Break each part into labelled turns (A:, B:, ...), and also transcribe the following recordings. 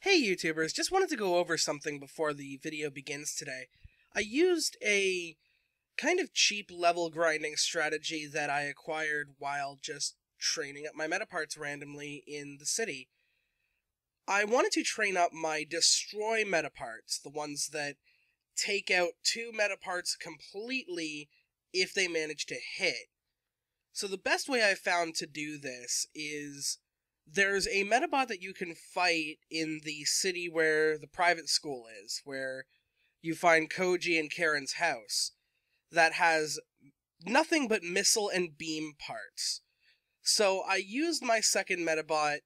A: Hey YouTubers, just wanted to go over something before the video begins today. I used a kind of cheap level grinding strategy that I acquired while just training up my Medaparts randomly in the city. I wanted to train up my destroy Medaparts, the ones that take out 2 Medaparts completely if they manage to hit. So the best way I've found to do this is there's a Medabot that you can fight in the city where the private school is, where you find Koji and Karen's house, that has nothing but missile and beam parts. So I used my second Medabot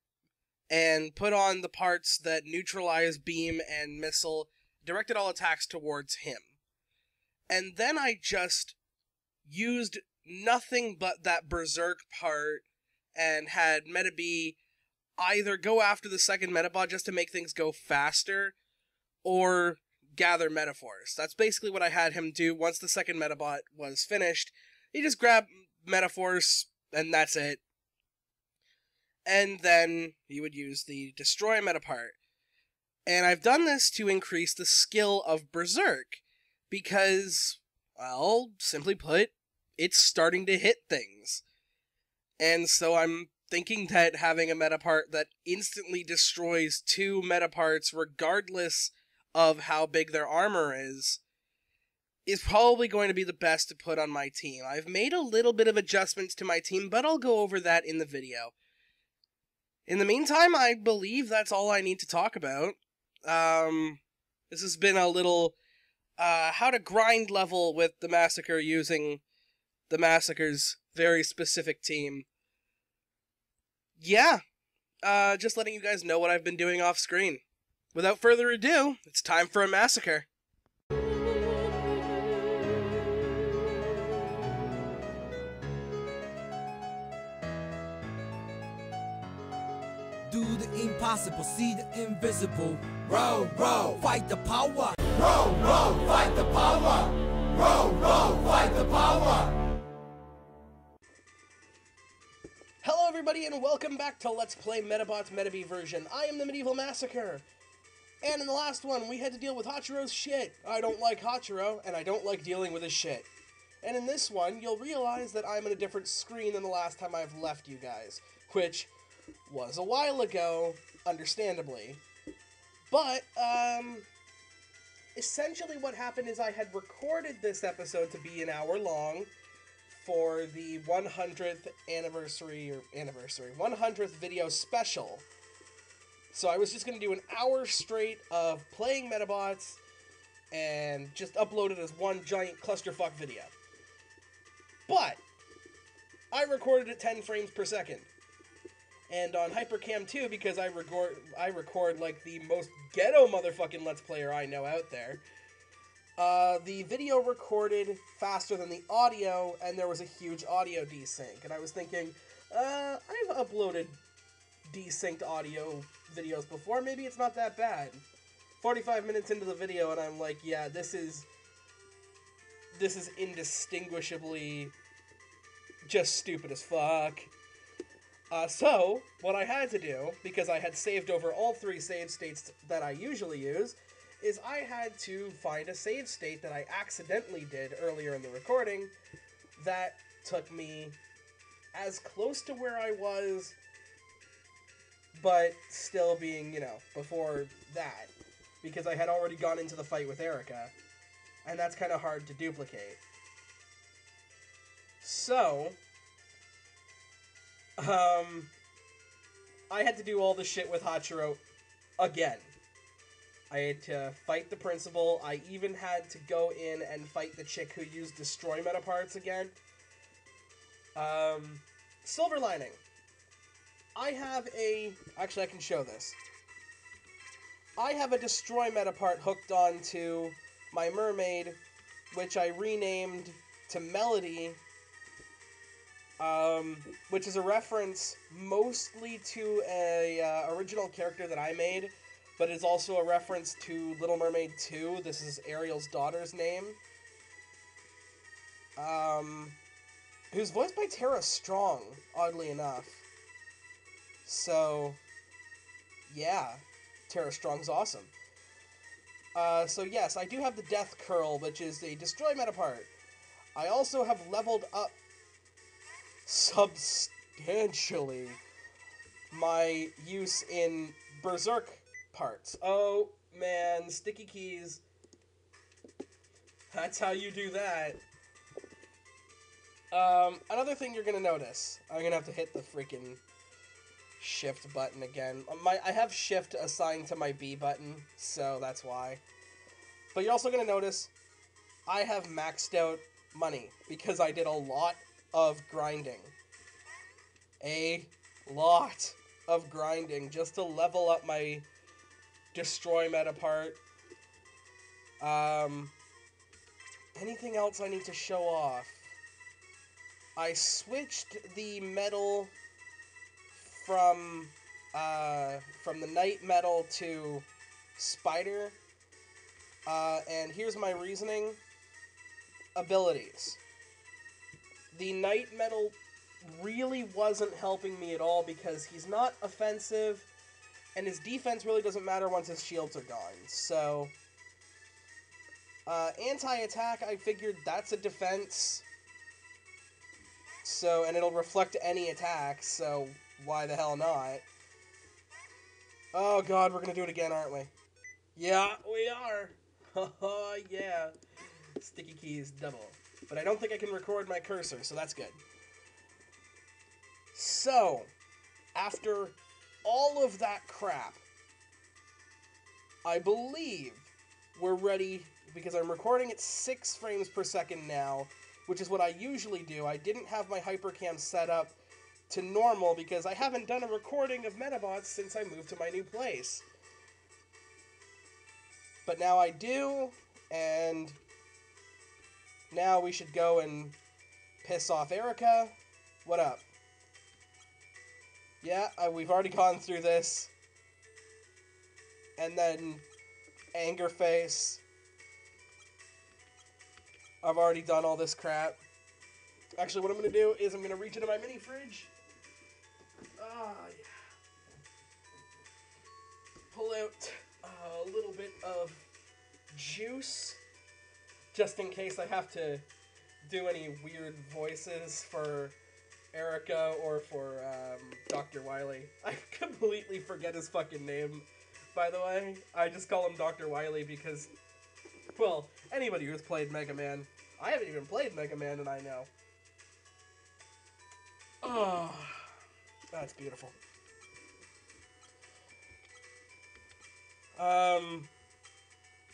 A: and put on the parts that neutralize beam and missile, directed all attacks towards him. And then I just used nothing but that berserk part and had Metabee either go after the second Medabot just to make things go faster, or gather Metaphors. That's basically what I had him do once the second Medabot was finished. He just grabbed Metaphors, and that's it. And then he would use the Destroy Metapart. And I've done this to increase the skill of Berserk, because, well, simply put, it's starting to hit things. And so I'm thinking that having a Metapart that instantly destroys 2 Metaparts regardless of how big their armor is probably going to be the best to put on my team. I've made a little bit of adjustments to my team, but I'll go over that in the video. In the meantime, I believe that's all I need to talk about. This has been a little how to grind level with the Massacre using the Massacre's very specific team. Yeah, just letting you guys know what I've been doing off screen. Without further ado, it's time for a massacre.
B: Do the impossible, see the invisible. Row, row, fight the power. Row, row, fight the power. Row, row, fight the power.
A: Hello everybody and welcome back to Let's Play Medabots Metabee version. I am the Medieval Massacre. And in the last one, we had to deal with Hachiro's shit. I don't like Hachiro, and I don't like dealing with his shit. And in this one, you'll realize that I'm in a different screen than the last time I've left you guys, which was a while ago, understandably. But, essentially what happened is I had recorded this episode to be an hour long for the 100th 100th video special. So I was just going to do an hour straight of playing Medabots and just upload it as one giant clusterfuck video. But I recorded at 10 frames per second. And on Hypercam 2, because I record like the most ghetto motherfucking Let's Player I know out there, the video recorded faster than the audio, and there was a huge audio desync. And I was thinking, I've uploaded desynced audio videos before, maybe it's not that bad. 45 minutes into the video, and I'm like, yeah, this is indistinguishably just stupid as fuck. So, what I had to do, because I had saved over all 3 save states that I usually use, is I had to find a save state that I accidentally did earlier in the recording that took me as close to where I was, but still being, you know, before that, because I had already gone into the fight with Erica, and that's kind of hard to duplicate. So, I had to do all the shit with Hachiro again. I had to fight the principal. I even had to go in and fight the chick who used Destroy Metaparts again. Silver lining. I have a... Actually, I can show this. I have a Destroy Metapart hooked onto my mermaid, which I renamed to Melody, which is a reference mostly to a original character that I made, but it's also a reference to Little Mermaid 2. This is Ariel's daughter's name. Who's voiced by Tara Strong, oddly enough. So, yeah. Tara Strong's awesome. So yes, I do have the Death Curl, which is a Destroy Metapart. I also have leveled up substantially my use in Berserk parts. Oh, man, sticky keys. That's how you do that. Another thing you're gonna notice, I'm gonna have to hit the freaking shift button again. I have shift assigned to my B button, so that's why. But you're also gonna notice I have maxed out money because I did a lot of grinding. A lot of grinding just to level up my Destroy Metapart. Anything else I need to show off? I switched the metal from the Night Metal to Spider. And here's my reasoning. Abilities. The Night Metal really wasn't helping me at all because he's not offensive, and his defense really doesn't matter once his shields are gone. So, anti-attack, I figured that's a defense. So, and it'll reflect any attack, so why the hell not? Oh god, we're gonna do it again, aren't we? Yeah, we are! Haha, yeah. Sticky keys double. But I don't think I can record my cursor, so that's good. So, after all of that crap, I believe we're ready, because I'm recording at 6 frames per second now, which is what I usually do. I didn't have my hypercam set up to normal because I haven't done a recording of Medabots since I moved to my new place. But now I do, and now we should go and piss off Erica. What up? Yeah, we've already gone through this. And then Anger Face. I've already done all this crap. Actually, what I'm going to do is I'm going to reach into my mini fridge. Ah, yeah. Pull out a little bit of juice, just in case I have to do any weird voices for Erica or for Dr. Wily. I completely forget his fucking name, by the way. I just call him Dr. Wily because, well, anybody who's played Mega Man. I haven't even played Mega Man, and I know. Oh, that's beautiful.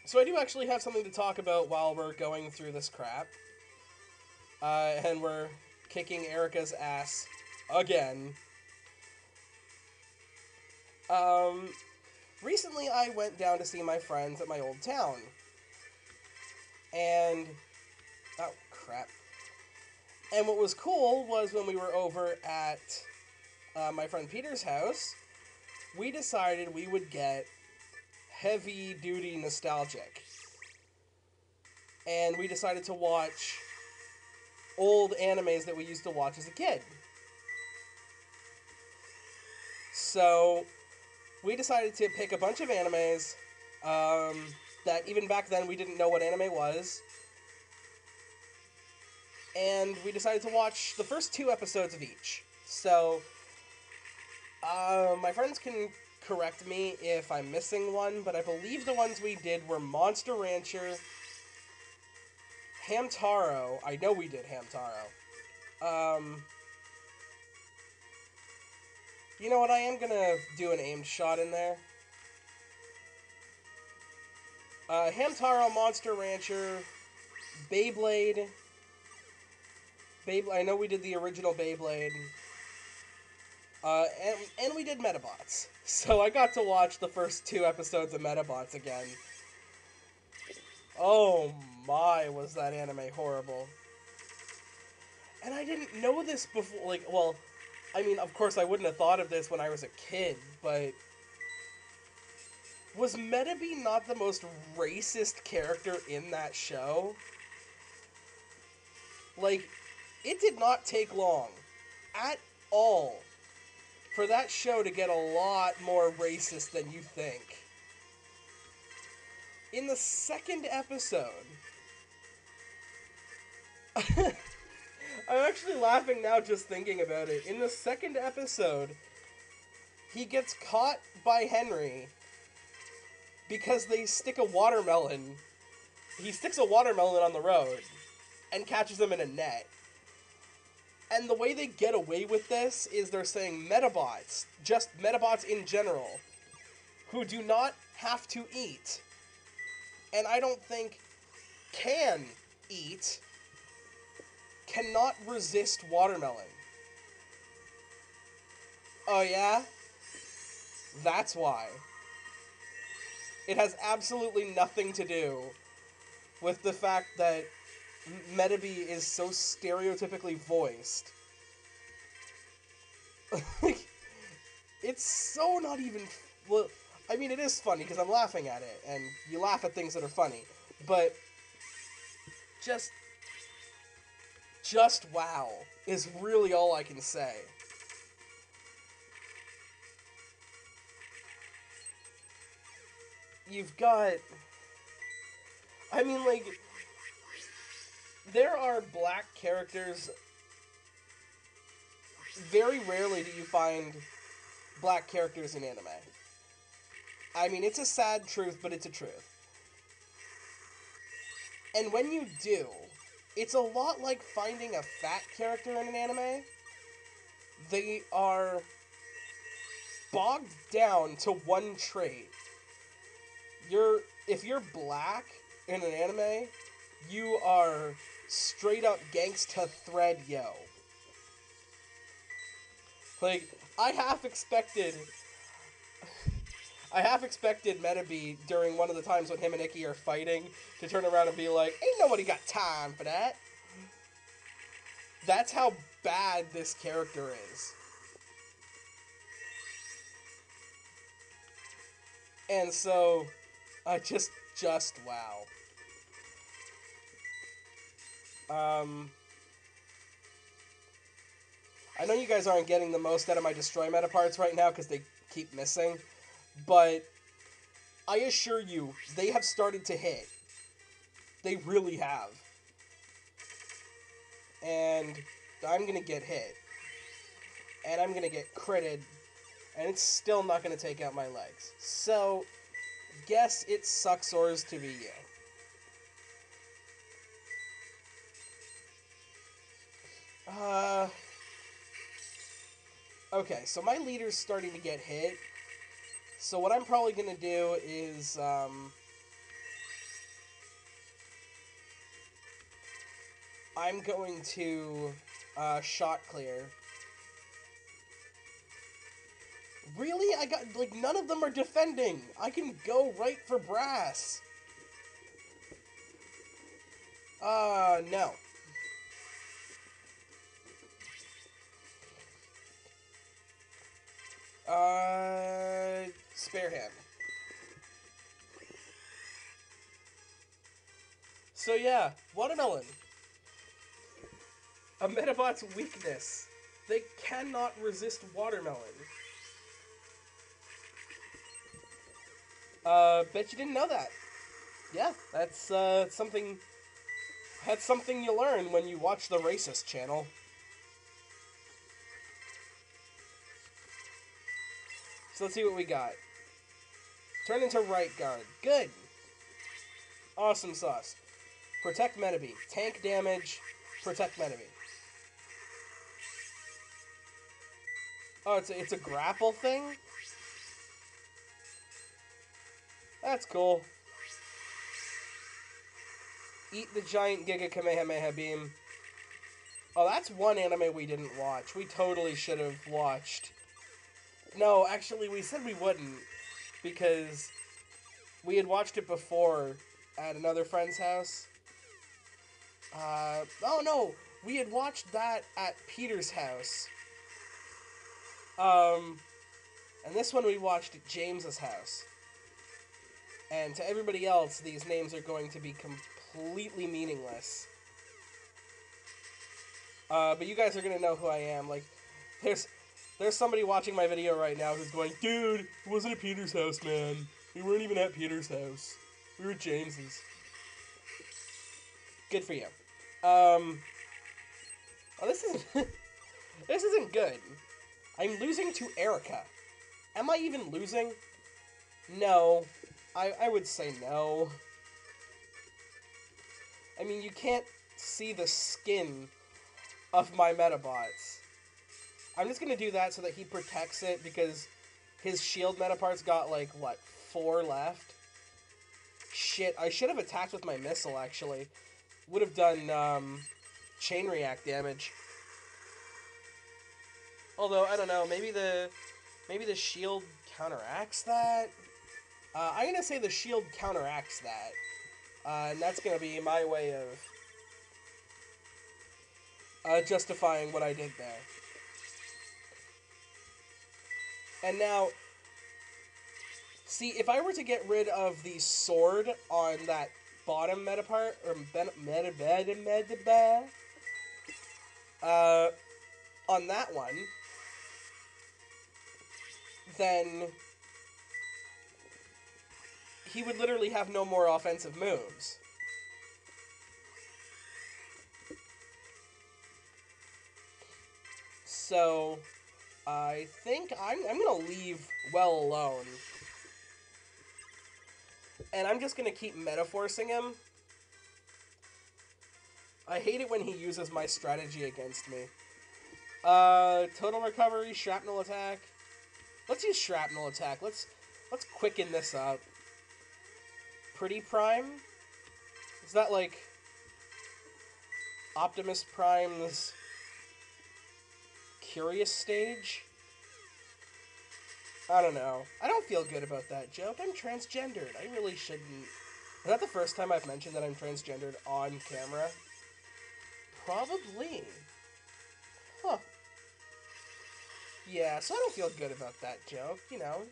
A: So I do actually have something to talk about while we're going through this crap. And we're kicking Erica's ass again. Recently I went down to see my friends at my old town. And, oh crap. And what was cool was when we were over at my friend Peter's house, we decided we would get heavy-duty nostalgic. And we decided to watch old animes that we used to watch as a kid. So, we decided to pick a bunch of animes that even back then we didn't know what anime was. And we decided to watch the first 2 episodes of each. So, my friends can correct me if I'm missing one, but I believe the ones we did were Monster Rancher, Hamtaro. I know we did Hamtaro. You know what? I am gonna do an aimed shot in there. Hamtaro, Monster Rancher, Beyblade. I know we did the original Beyblade. And we did Medabots. So I got to watch the first 2 episodes of Medabots again. Oh my, was that anime horrible. And I didn't know this before, like, well, I mean, of course I wouldn't have thought of this when I was a kid, but was Metabee not the most racist character in that show? Like, it did not take long, at all, for that show to get a lot more racist than you think. in the second episode, I'm actually laughing now just thinking about it. In the second episode, he gets caught by Henry because they stick a watermelon. He sticks a watermelon on the road and catches them in a net. And the way they get away with this is they're saying Medabots, just Medabots in general, who do not have to eat, and I don't think can eat, cannot resist watermelon. Oh yeah? That's why. It has absolutely nothing to do with the fact that Metabee is so stereotypically voiced. Like, it's so not even... Well, I mean, it is funny because I'm laughing at it, and you laugh at things that are funny, but just wow is really all I can say. You've got... I mean, like, there are black characters. Very rarely do you find black characters in anime. I mean, it's a sad truth, but it's a truth. And when you do, it's a lot like finding a fat character in an anime. They are bogged down to one trait. If you're black in an anime, you are straight up gangsta thread yo. Like, I half expected Metabee during one of the times when him and Ikki are fighting to turn around and be like, ain't nobody got time for that. That's how bad this character is. And so, I just wow. I know you guys aren't getting the most out of my Destroy meta parts right now because they keep missing, but I assure you, they have started to hit. They really have. And I'm gonna get hit. And I'm gonna get critted. And it's still not gonna take out my legs. So, guess it sucks-ors to be you. Okay, so my leader's starting to get hit. So what I'm probably going to do is, I'm going to, shot clear. Really? I got, like, none of them are defending. I can go right for brass. No. Spare hand. So yeah, watermelon. A Medabot's weakness. They cannot resist watermelon. Bet you didn't know that. Yeah, that's, something you learn when you watch the Racist channel. So let's see what we got. Turn into right guard. Good. Awesome sauce. Protect Metabee. Tank damage. Protect Metabee. Oh, it's a grapple thing? That's cool. Eat the giant Giga Kamehameha Beam. Oh, that's one anime we didn't watch. We totally should have watched. No, actually, we said we wouldn't, because we had watched it before at another friend's house. Oh no, we had watched that at Peter's house. And this one we watched at James's house. And to everybody else, these names are going to be completely meaningless. But you guys are gonna know who I am. Like, there's somebody watching my video right now who's going, dude, it wasn't at Peter's house, man. We weren't even at Peter's house. We were James's. Good for you. Oh, this isn't... this isn't good. I'm losing to Erica. Am I even losing? No. I would say no. I mean, you can't see the skin of my Medabots. I'm just gonna do that so that he protects it, because his shield Metapart's got, like, what, 4 left? Shit, I should have attacked with my missile, actually. Would have done, chain react damage. Although, I don't know, maybe the shield counteracts that? I'm gonna say the shield counteracts that. And that's gonna be my way of justifying what I did there. And now, see, if I were to get rid of the sword on that bottom Metapart, or Metabee, on that one, then he would literally have no more offensive moves. So, I think I'm gonna leave well alone. And I'm just gonna keep metaforcing him. I hate it when he uses my strategy against me. Total recovery, shrapnel attack. Let's use shrapnel attack. Let's quicken this up. Pretty Prime? Is that like Optimus Prime's Curious stage? I don't know. I don't feel good about that joke. I'm transgendered. I really shouldn't. Is that the first time I've mentioned that I'm transgendered on camera? Probably. Huh. Yeah, so I don't feel good about that joke, you know.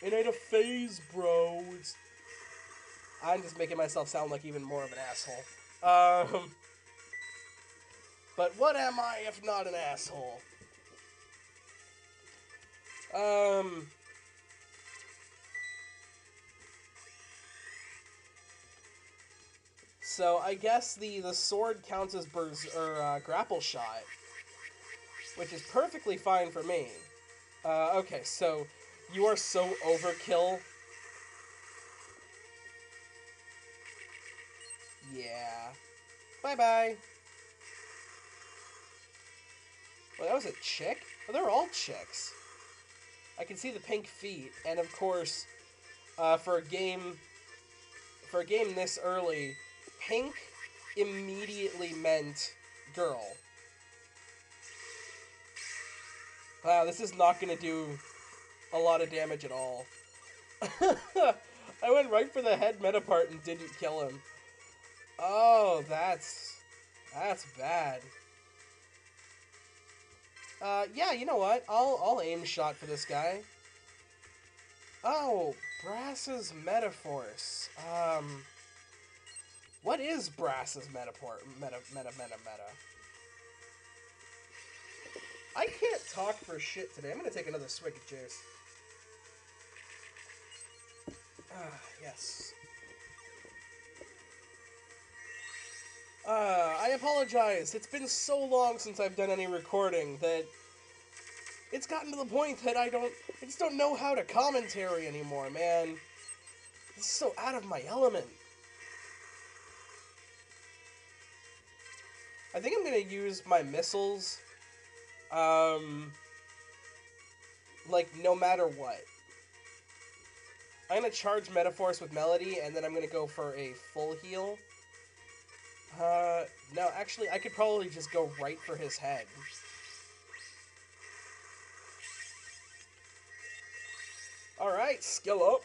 A: It ain't a phase, bro. I'm just making myself sound like even more of an asshole. But what am I if not an asshole? So I guess the sword counts as grapple shot, which is perfectly fine for me. Okay, so you are so overkill. Yeah. Bye-bye. Well, that was a chick? Oh, they're all chicks. I can see the pink feet, and of course, for a game this early, pink immediately meant girl. Wow, this is not going to do a lot of damage at all. I went right for the head Metapart and didn't kill him. Oh, that's bad. Yeah, you know what? I'll aim shot for this guy. Oh, Brass's Metaforce. What is Brass's meta? I can't talk for shit today. I'm gonna take another swig of juice. Yes. I apologize. It's been so long since I've done any recording that it's gotten to the point that I just don't know how to commentary anymore, man. This is so out of my element. I think I'm gonna use my missiles, like, no matter what. I'm gonna charge Metaforce with Melody, and then I'm gonna go for a full heal. No, actually, I could probably just go right for his head. Alright, skill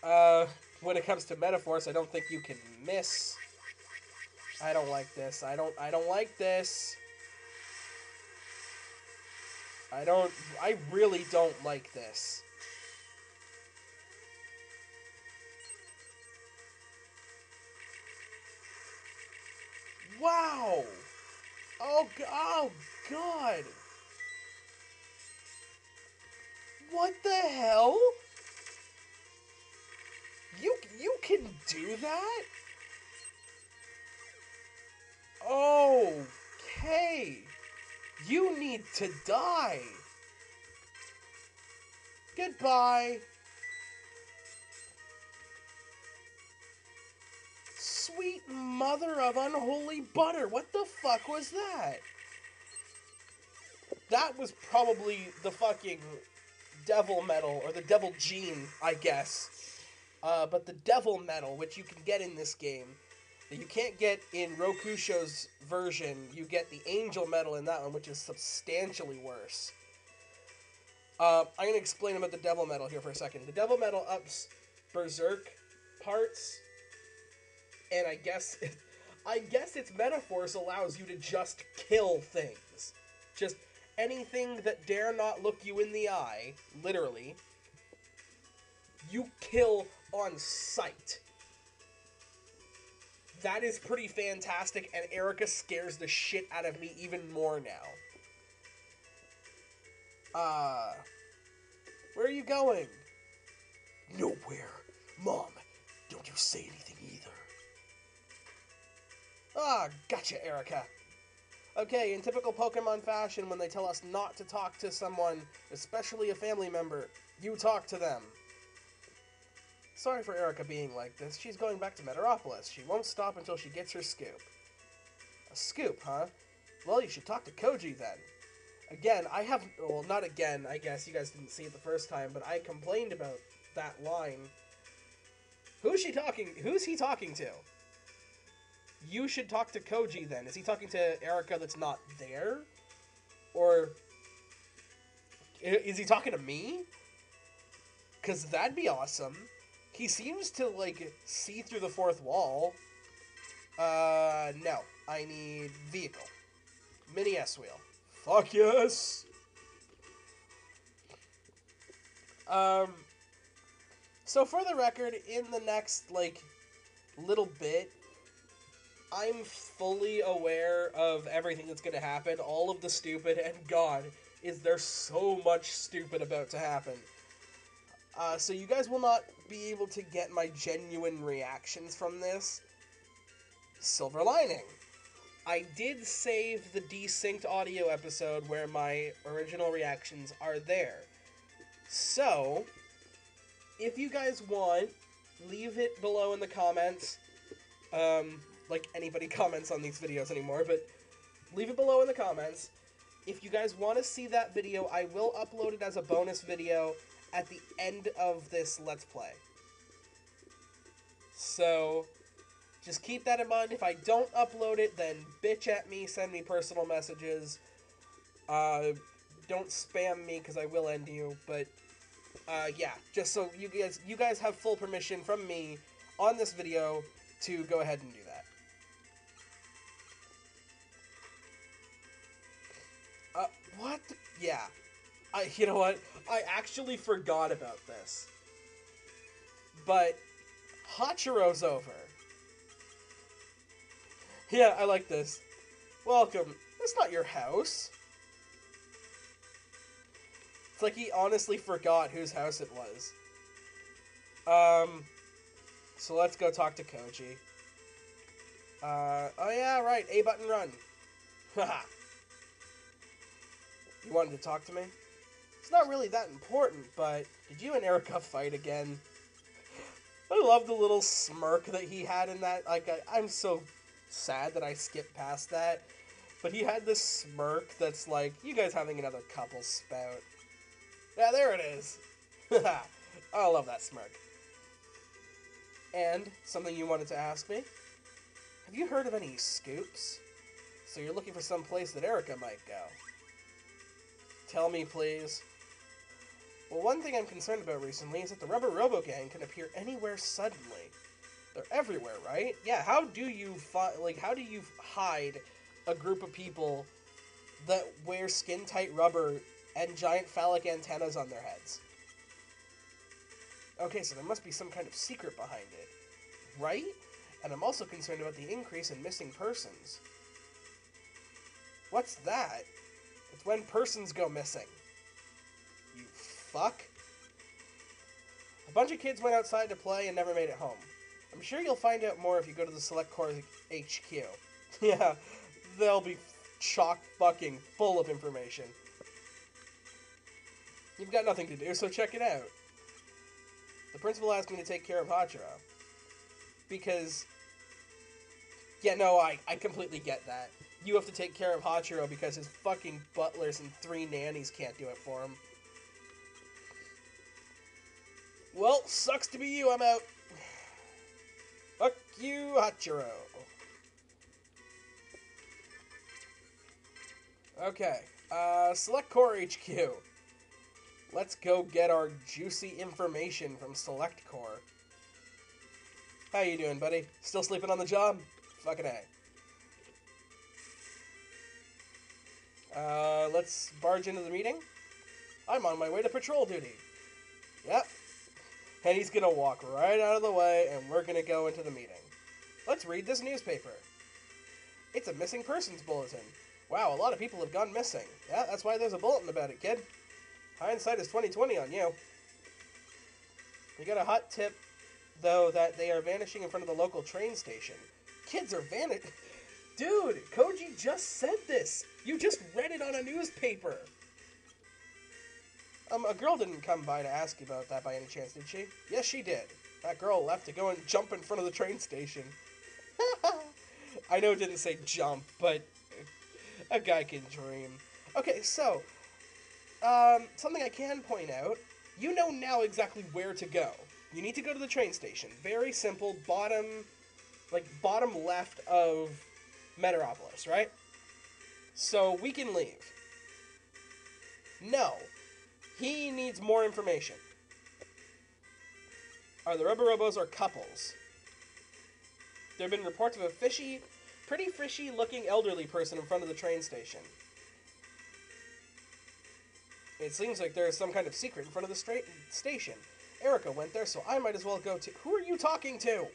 A: up. When it comes to Metaforce, I don't think you can miss. I don't like this. I don't like this. I really don't like this. Wow! Oh God! What the hell? do that? Okay. You need to die. Goodbye. Sweet mother of unholy butter. What the fuck was that? That was probably the fucking devil medal, or the devil gene, I guess. But the devil medal, which you can get in this game, that you can't get in Rokusho's version, you get the angel medal in that one, which is substantially worse. I'm going to explain about the devil medal here for a second. The devil medal ups berserk parts, and I guess its metaphors allows you to just kill things. Just anything that dare not look you in the eye, literally, you kill on sight. That is pretty fantastic, and Erica scares the shit out of me even more now. Where are you going? Nowhere. Mom, don't you say anything either. Gotcha, Erica. Okay, in typical Pokemon fashion, when they tell us not to talk to someone, especially a family member, you talk to them. Sorry for Erica being like this. She's going back to Medabots. She won't stop until she gets her scoop. A scoop, huh? Well, you should talk to Koji then. Again, well, not again, I guess. You guys didn't see it the first time, but I complained about that line. Who's he talking to? You should talk to Koji then. Is he talking to Erica that's not there? Or is he talking to me? Because that'd be awesome. He seems to, like, see through the fourth wall. No. I need vehicle. Mini S-wheel. Fuck yes! So for the record, in the next, like, little bit, I'm fully aware of everything that's gonna happen, all of the stupid, and God, is there so much stupid about to happen. So you guys will not be able to get my genuine reactions from this. Silver lining. I did save the desynced audio episode where my original reactions are there. So, if you guys want, leave it below in the comments. Like anybody comments on these videos anymore, but leave it below in the comments. If you guys want to see that video, I will upload it as a bonus video at the end of this Let's Play. So, just keep that in mind. If I don't upload it, then bitch at me, send me personal messages. Don't spam me, because I will end you, but, yeah, just so you guys have full permission from me on this video to go ahead and do that. What? Yeah. You know what? I actually forgot about this. But Hachiro's over. Yeah, I like this. Welcome. That's not your house. It's like he honestly forgot whose house it was. So let's go talk to Koji. Oh yeah, right. A button run. Haha. You wanted to talk to me? It's not really that important, but did you and Erica fight again? I love the little smirk that he had in that. Like, I'm so sad that I skipped past that. But he had this smirk that's like, you guys having another couple spout. Yeah, there it is. I love that smirk. And, something you wanted to ask me? Have you heard of any scoops? So you're looking for some place that Erica might go. Tell me, please. Well, one thing I'm concerned about recently is that the Rubber Robo Gang can appear anywhere suddenly. They're everywhere, right? Yeah, how do you hide a group of people that wear skin-tight rubber and giant phallic antennas on their heads? Okay, so there must be some kind of secret behind it, right? And I'm also concerned about the increase in missing persons. What's that? It's when persons go missing. You fuck. A bunch of kids went outside to play and never made it home. I'm sure you'll find out more if you go to the Select Corps HQ. Yeah, they'll be chock fucking full of information. You've got nothing to do, so check it out. The principal asked me to take care of Hachiro. Because... Yeah, no, I completely get that. You have to take care of Hachiro because his fucking butlers and 3 nannies can't do it for him. Well, sucks to be you, I'm out. Fuck you, Hachiro. Okay, Select Corps HQ. Let's go get our juicy information from Select Corps. How you doing, buddy? Still sleeping on the job? Fucking A. Let's barge into the meeting. I'm on my way to patrol duty. Yep. And he's gonna walk right out of the way, and we're gonna go into the meeting. Let's read this newspaper. It's a missing persons bulletin. Wow, a lot of people have gone missing. Yeah, that's why there's a bulletin about it, kid. Hindsight is 20/20 on you. We got a hot tip, though, that they are vanishing in front of the local train station. Kids are vanishing. Dude, Koji just said this. You just read it on a newspaper. A girl didn't come by to ask you about that by any chance, did she? Yes, she did. That girl left to go and jump in front of the train station. I know it didn't say jump, but a guy can dream. Okay, so, something I can point out. You know now exactly where to go. You need to go to the train station. Very simple, bottom left of Medabots, right? So we can leave. No. He needs more information. Are the Roborobos or couples? There have been reports of a pretty fishy looking elderly person in front of the train station. It seems like there is some kind of secret in front of the station. Erica went there, so I might as well go too. Who are you talking to?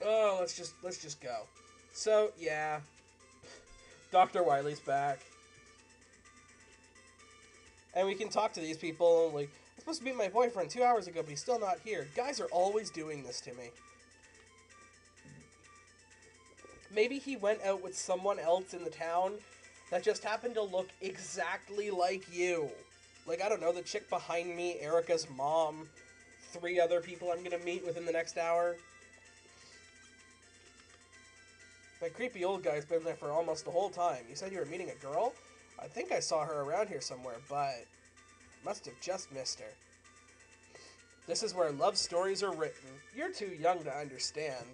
A: Oh, let's just go. So, yeah. Dr. Wiley's back. And we can talk to these people, like, I'm supposed to meet my boyfriend 2 hours ago, but he's still not here. Guys are always doing this to me. Maybe he went out with someone else in the town that just happened to look exactly like you. Like, I don't know, the chick behind me, Erica's mom, 3 other people I'm gonna meet within the next hour. That creepy old guy's been there for almost the whole time. You said you were meeting a girl? I think I saw her around here somewhere, but must have just missed her. This is where love stories are written. You're too young to understand.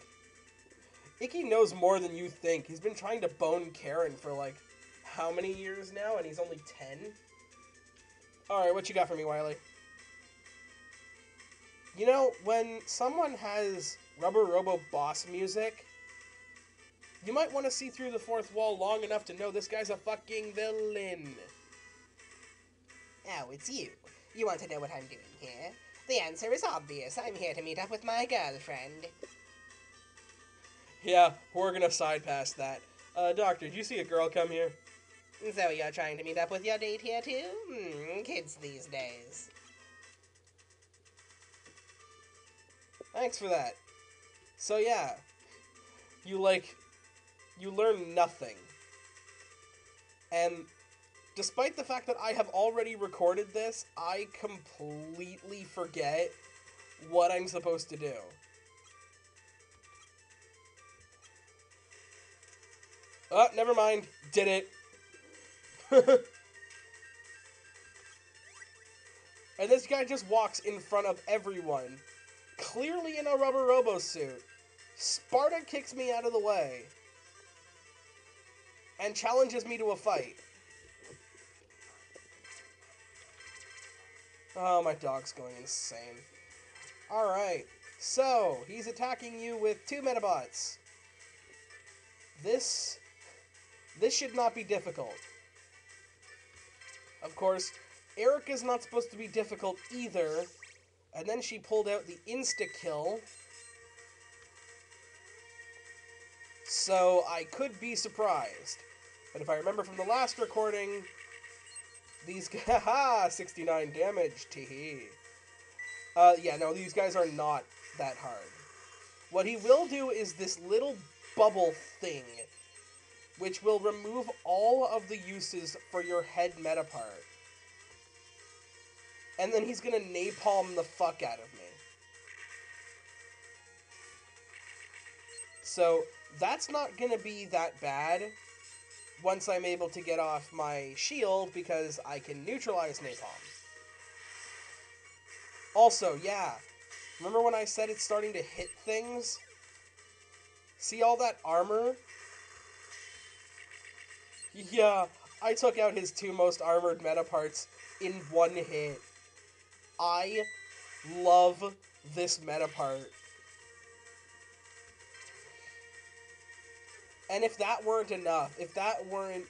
A: Icky knows more than you think. He's been trying to bone Karen for, like, how many years now, and he's only 10? Alright, what you got for me, Wiley? You know, when someone has Rubber Robo boss music, you might want to see through the fourth wall long enough to know this guy's a fucking villain.
C: Oh, it's you. You want to know what I'm doing here? The answer is obvious. I'm here to meet up with my girlfriend.
A: Yeah, we're gonna side past that. Doctor, did you see a girl come here?
C: So you're trying to meet up with your date here too? Kids these days.
A: Thanks for that. So yeah, you learn nothing. And despite the fact that I have already recorded this, I completely forget what I'm supposed to do. Oh, never mind. Did it. And this guy just walks in front of everyone, clearly in a Rubber Robo suit. Sparta kicks me out of the way and challenges me to a fight. Oh, my dog's going insane. Alright, so he's attacking you with 2 Medabots. This should not be difficult. Of course, Erica's not supposed to be difficult either. And then she pulled out the insta-kill. So I could be surprised. But if I remember from the last recording, These guys, haha, 69 damage, teehee. Yeah, no, these guys are not that hard. What he will do is this little bubble thing, which will remove all of the uses for your head Metapart. And then he's gonna napalm the fuck out of me. So, that's not gonna be that bad once I'm able to get off my shield, because I can neutralize napalm. Also, yeah, remember when I said it's starting to hit things? See all that armor? Yeah, I took out his 2 most armored Metaparts in 1 hit. I love this Metapart. And if that weren't enough, if that weren't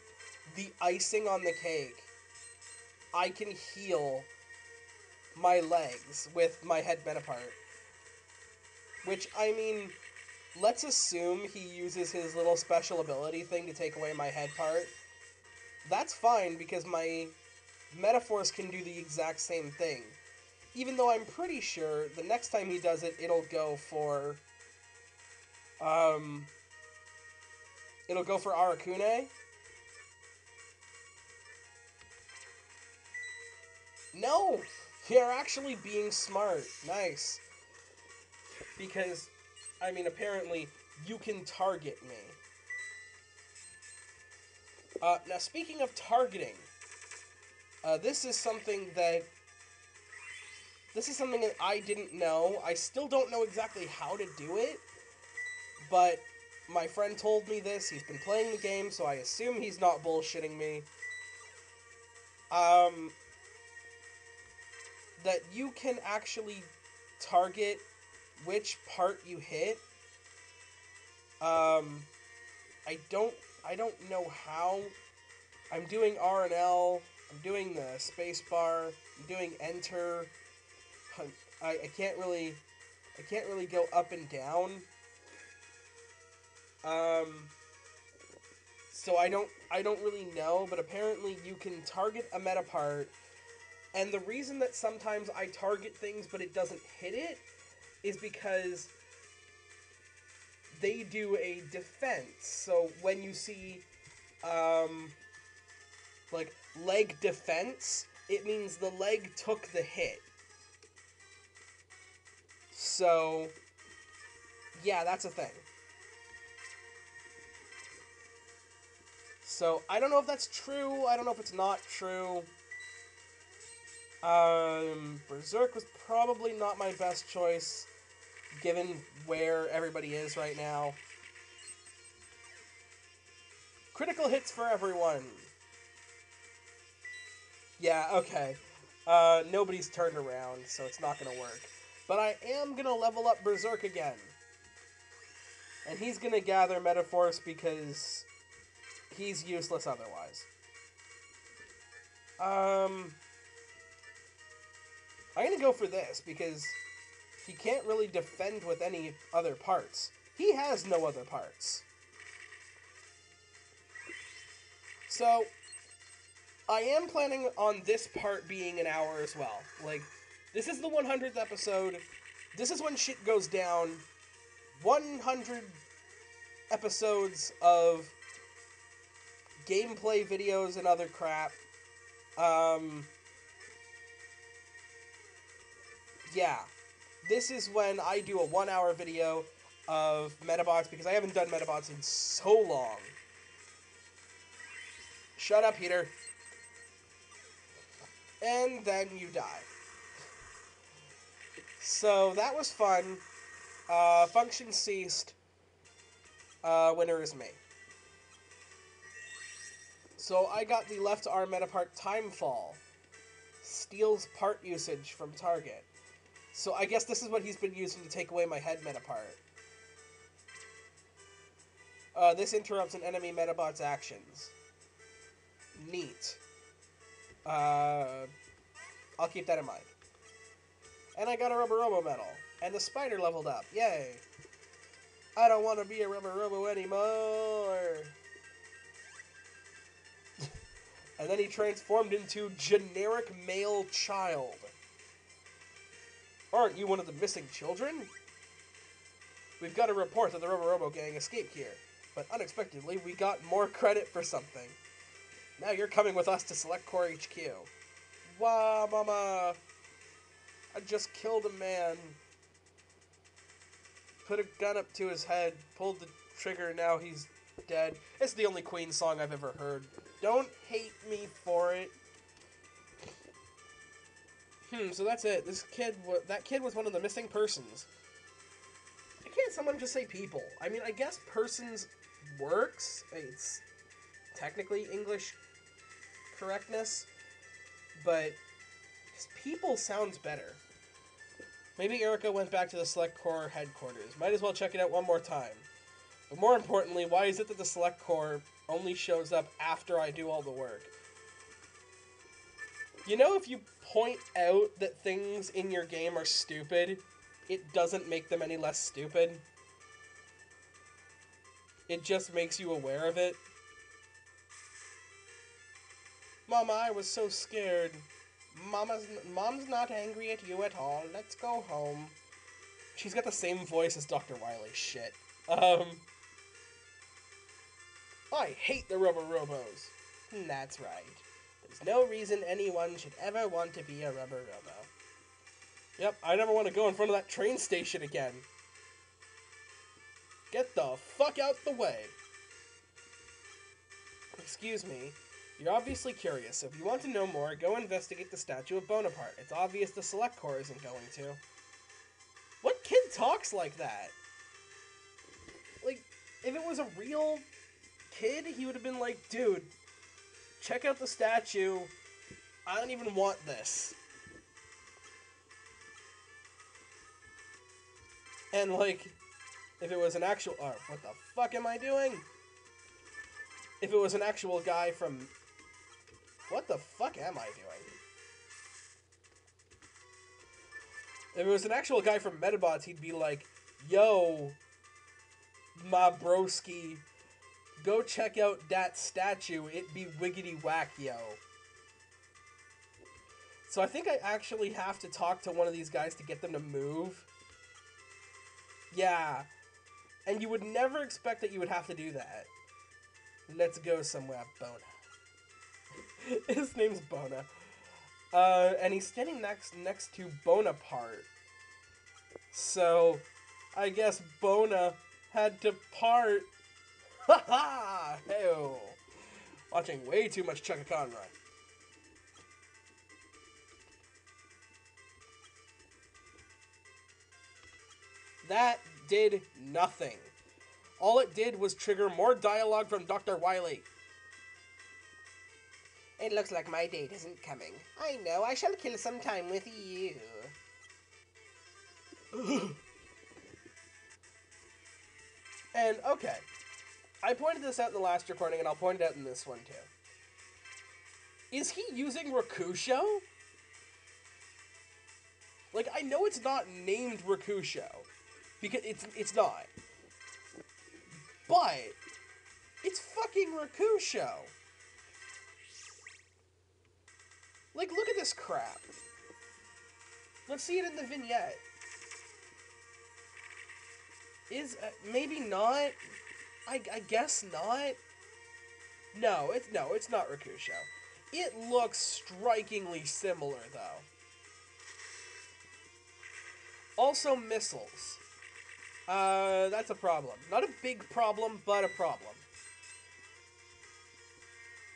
A: the icing on the cake, I can heal my legs with my head Metapart. Which, I mean, let's assume he uses his little special ability thing to take away my head part. That's fine, because my Metaforce can do the exact same thing. Even though I'm pretty sure the next time he does it, it'll go for... It'll go for Arakune. No! You're actually being smart. Nice. Because, I mean, apparently, you can target me. Now, speaking of targeting, this is something that I didn't know. I still don't know exactly how to do it, but my friend told me this. He's been playing the game, so I assume he's not bullshitting me. That you can actually target which part you hit. I don't know how. I'm doing R and L. I'm doing the space bar. I'm doing enter. I can't really go up and down. So I don't really know, but apparently you can target a Metapart, and the reason that sometimes I target things but it doesn't hit it is because they do a defense. So when you see, like, leg defense, it means the leg took the hit. So, yeah, that's a thing. So, I don't know if that's true, I don't know if it's not true. Berserk was probably not my best choice, given where everybody is right now. Critical hits for everyone. Yeah, okay. Nobody's turned around, so it's not gonna work. But I am gonna level up Berserk again. And he's gonna gather Metaforce because he's useless otherwise. I'm gonna go for this because he can't really defend with any other parts. He has no other parts. So, I am planning on this part being an hour as well. Like, this is the 100th episode. This is when shit goes down. 100 episodes of gameplay videos and other crap. Yeah. This is when I do a 1-hour video of Medabots, because I haven't done Medabots in so long. Shut up, Peter. And then you die. So, that was fun. Function ceased. Winner is me. So, I got the left arm Metapart Timefall. Steals part usage from target. So, I guess this is what he's been using to take away my head Metapart. This interrupts an enemy Metabot's actions. Neat. I'll keep that in mind. And I got a Rubber Robo medal. And the spider leveled up. Yay. I don't want to be a Rubber Robo anymore. And then he transformed into generic male child. Aren't you one of the missing children? We've got a report that the Robo gang escaped here, but unexpectedly we got more credit for something. Now you're coming with us to Select Core HQ. Wah, mama! I just killed a man. Put a gun up to his head, pulled the trigger, now he's dead. It's the only Queen song I've ever heard. Don't hate me for it. So that's it. That kid was one of the missing persons. Why can't someone just say people? I mean, I guess persons works. It's technically English correctness, but just people sounds better. Maybe Erica went back to the Select Core headquarters. Might as well check it out one more time. But more importantly, why is it that the Select Core only shows up after I do all the work? You know, if you point out that things in your game are stupid, it doesn't make them any less stupid. It just makes you aware of it. Mama, I was so scared. Mom's not angry at you at all. Let's go home. She's got the same voice as Dr. Wily. Shit. I hate the Robos. That's right. There's no reason anyone should ever want to be a Robo. Yep, I never want to go in front of that train station again. Get the fuck out the way. Excuse me. You're obviously curious, so if you want to know more, go investigate the statue of Bonaparte. It's obvious the Select Core isn't going to. What kid talks like that? Like, if it was a real kid, he would have been like, dude, check out the statue. I don't even want this. And, like, if it was an actual... Oh, what the fuck am I doing? If it was an actual guy from... What the fuck am I doing? If it was an actual guy from Medabots, he'd be like, yo, my broski, go check out that statue. It be wiggity whack, yo. So I think I actually have to talk to one of these guys to get them to move. Yeah. And you would never expect that you would have to do that. Let's go somewhere, Bona. His name's Bona. And he's standing next to Bonaparte. So, I guess Bona had to part. Ha ha! Hey-oh. Watching way too much Chaka Khan Run. That did nothing. All it did was trigger more dialogue from Dr. Wily.
C: It looks like my date isn't coming. I know, I shall kill some time with you.
A: And, okay. I pointed this out in the last recording, and I'll point it out in this one, too. Is he using Rakusho? Like, I know it's not named Rakusho. Because it's not. But, it's fucking Rakusho. Like, look at this crap. Let's see it in the vignette. Maybe not? I guess not? No, it's not Rakusho. It looks strikingly similar, though. Also, missiles. That's a problem. Not a big problem, but a problem.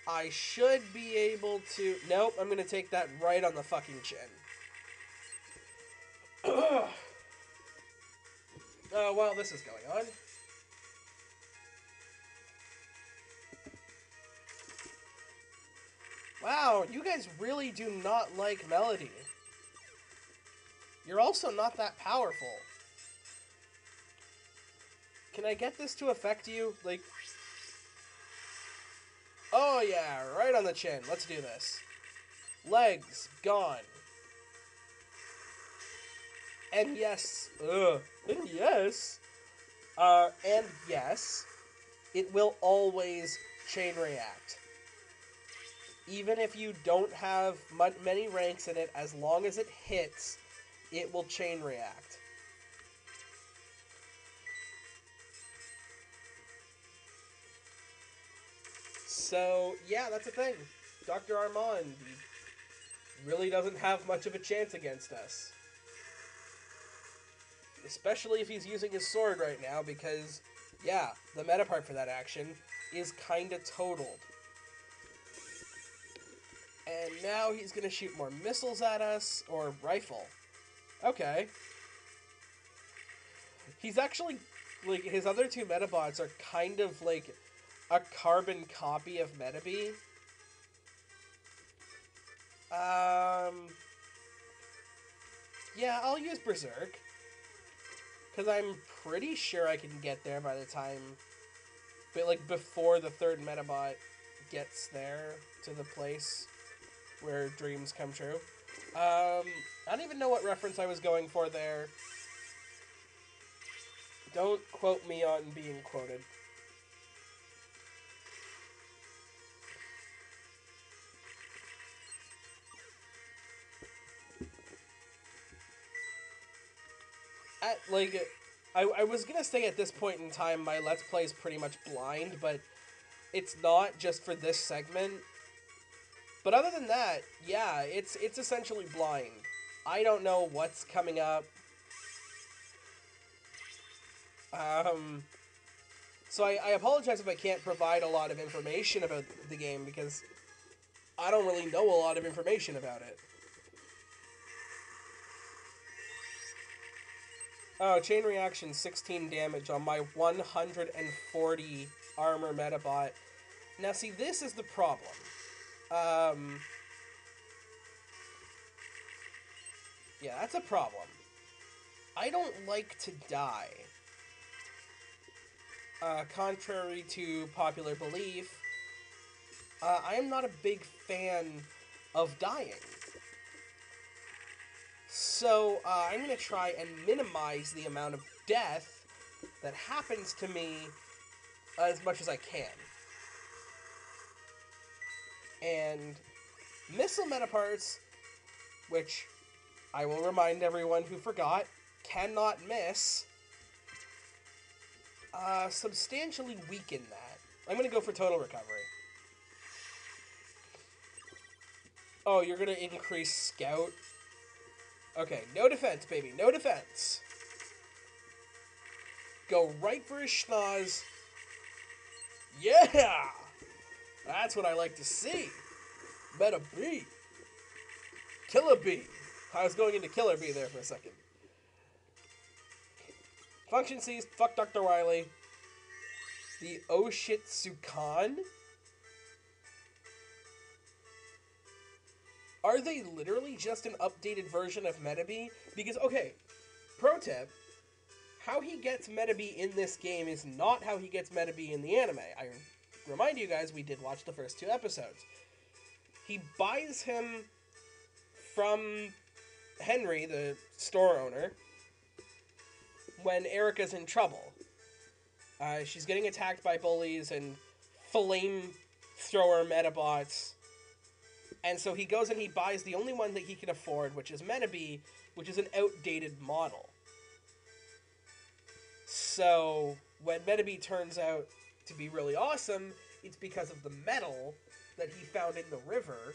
A: I should be able to... Nope, I'm going to take that right on the fucking chin. While this is going on... Wow, you guys really do not like Melody. You're also not that powerful. Can I get this to affect you? Like... Oh yeah, right on the chin. Let's do this. Legs, gone. And yes, and yes, it will always chain react. even if you don't have many ranks in it, as long as it hits, it will chain react. So, yeah, that's the thing. Dr. Armand really doesn't have much of a chance against us. Especially if he's using his sword right now, because, yeah, the meta part for that action is kinda totaled. And now he's gonna shoot more missiles at us, or rifle. Okay. He's actually, like, his other two Medabots are kind of like a carbon copy of Metabee. Yeah, I'll use Berserk. Because I'm pretty sure I can get there by the time, but like before the third Medabot gets there to the place where dreams come true. I don't even know what reference I was going for there. Don't quote me on being quoted. I was gonna say at this point in time my Let's Play is pretty much blind, but it's not just for this segment. But other than that, yeah, it's essentially blind. I don't know what's coming up. So I apologize if I can't provide a lot of information about the game, because I don't really know a lot of information about it. Oh, chain reaction, 16 damage on my 140 armor Medabot. Now, see, this is the problem. Yeah, that's a problem. I don't like to die. Contrary to popular belief, I am not a big fan of dying. So, I'm going to try and minimize the amount of death that happens to me as much as I can. And missile metaparts, which I will remind everyone who forgot, cannot miss, substantially weaken that. I'm going to go for total recovery. Oh, you're going to increase scout? Okay, no defense, baby, no defense. Go right for his schnoz. Yeah! That's what I like to see. Metabee. Killer Bee. I was going into Killer Bee there for a second. Function seized. Fuck Dr. Wily. The Oh Shit Sukan? Are they literally just an updated version of Metabee? Because, okay, pro tip, how he gets Metabee in this game is not how he gets Metabee in the anime. I remind you guys, we did watch the first 2 episodes. He buys him from Henry, the store owner, when Erica's in trouble. She's getting attacked by bullies and flamethrower Medabots. And so he goes and he buys the only one that he can afford, which is Metabee, which is an outdated model. So, when Metabee turns out to be really awesome, it's because of the metal that he found in the river.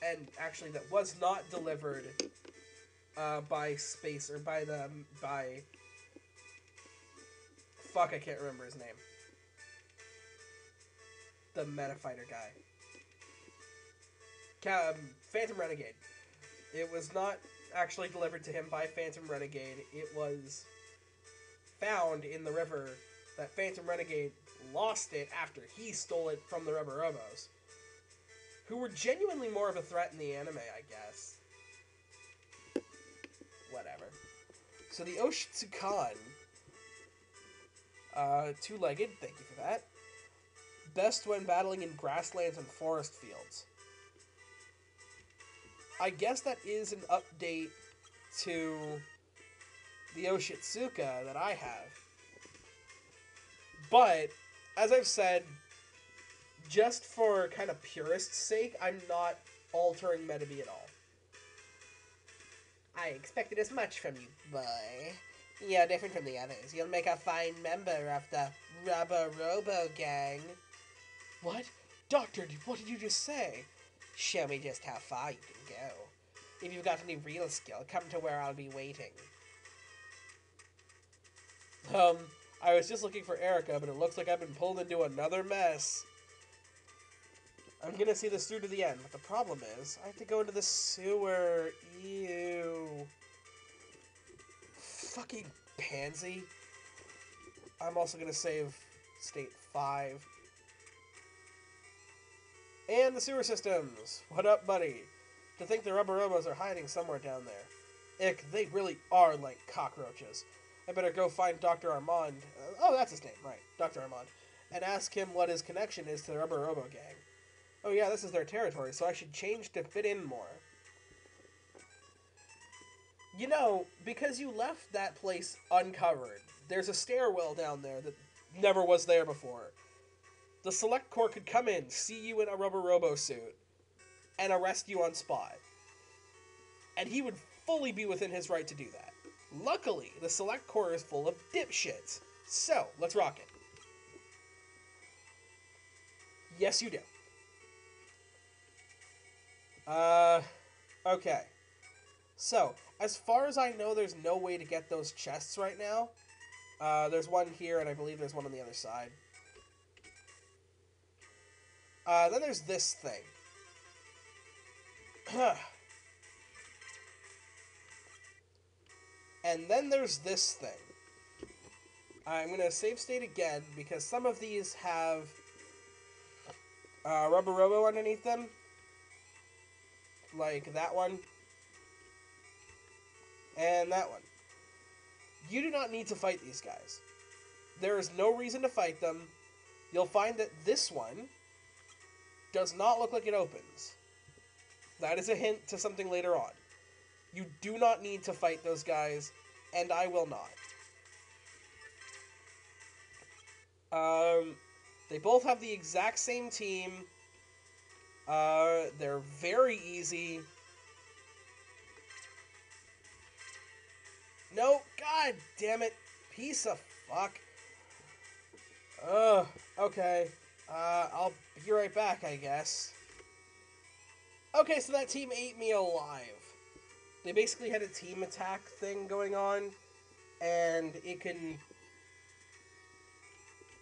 A: And actually, that was not delivered by Space, or by fuck, I can't remember his name. The Meta Fighter guy. Phantom Renegade. It was not actually delivered to him by Phantom Renegade. It was found in the river that Phantom Renegade lost it after he stole it from the Rubber Robos, who were genuinely more of a threat in the anime, I guess. Whatever. So the Oshitsukan, two-legged, thank you for that. Best when battling in grasslands and forest fields. I guess that is an update to the Oshitsuka that I have. But, as I've said, just for kind of purist's sake, I'm not altering Metabee at all.
C: I expected as much from you, boy. You're different from the others. You'll make a fine member of the Rubber Robo Gang.
A: What? Doctor, what did you just say?
C: Show me just how far you can go. If you've got any real skill, come to where I'll be waiting.
A: I was just looking for Erica, but it looks like I've been pulled into another mess. I'm gonna see this through to the end, but the problem is, I have to go into the sewer. Ew. Fucking pansy. I'm also gonna save state 5. And the sewer systems. What up, buddy? To think the Rubber Robos are hiding somewhere down there. Ick, they really are like cockroaches. I better go find Dr. Armand. Oh, that's his name, right. Dr. Armand. And ask him what his connection is to the Rubber Robo Gang. Oh yeah, this is their territory, so I should change to fit in more. You know, because you left that place uncovered, there's a stairwell down there that never was there before. The Select Corps could come in, see you in a Rubber Robo suit, and arrest you on spot. And he would fully be within his right to do that. Luckily, the Select Corps is full of dipshits. So, let's rock it. Yes, you do. Okay. So, as far as I know, there's no way to get those chests right now. There's one here, and I believe there's one on the other side. Then there's this thing. And then there's this thing. I'm going to save state again, because some of these have Rubber Robo underneath them. Like that one. And that one. You do not need to fight these guys. There is no reason to fight them. You'll find that this one does not look like it opens. That is a hint to something later on. You do not need to fight those guys, and I will not. They both have the exact same team. They're very easy. No, god damn it. Piece of fuck. Okay. I'll be right back, I guess. Okay, so that team ate me alive. They basically had a team attack thing going on, and it can...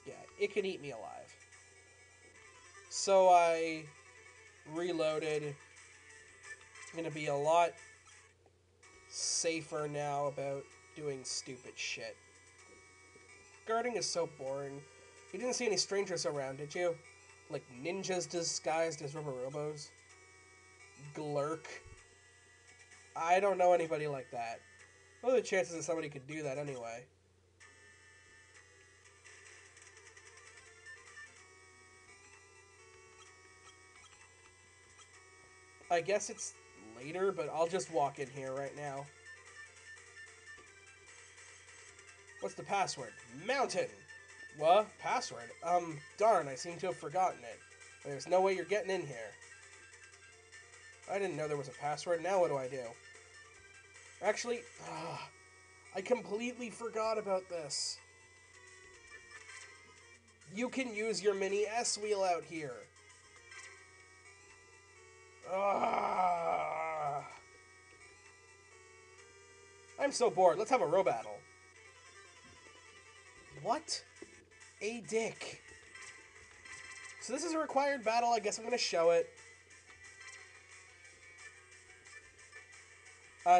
A: yeah, it can eat me alive. So I reloaded. I'm gonna be a lot safer now about doing stupid shit. Guarding is so boring. You didn't see any strangers around, did you? Like ninjas disguised as Rubber Robos? Glurk. I don't know anybody like that. What are the chances that somebody could do that anyway? I guess it's later, but I'll just walk in here right now. What's the password? Mountain! What? Password? Darn, I seem to have forgotten it. There's no way you're getting in here. I didn't know there was a password. Now what do I do? Actually, I completely forgot about this. You can use your mini S-wheel out here. I'm so bored. Let's have a row battle. What? A dick. So this is a required battle. I guess I'm going to show it.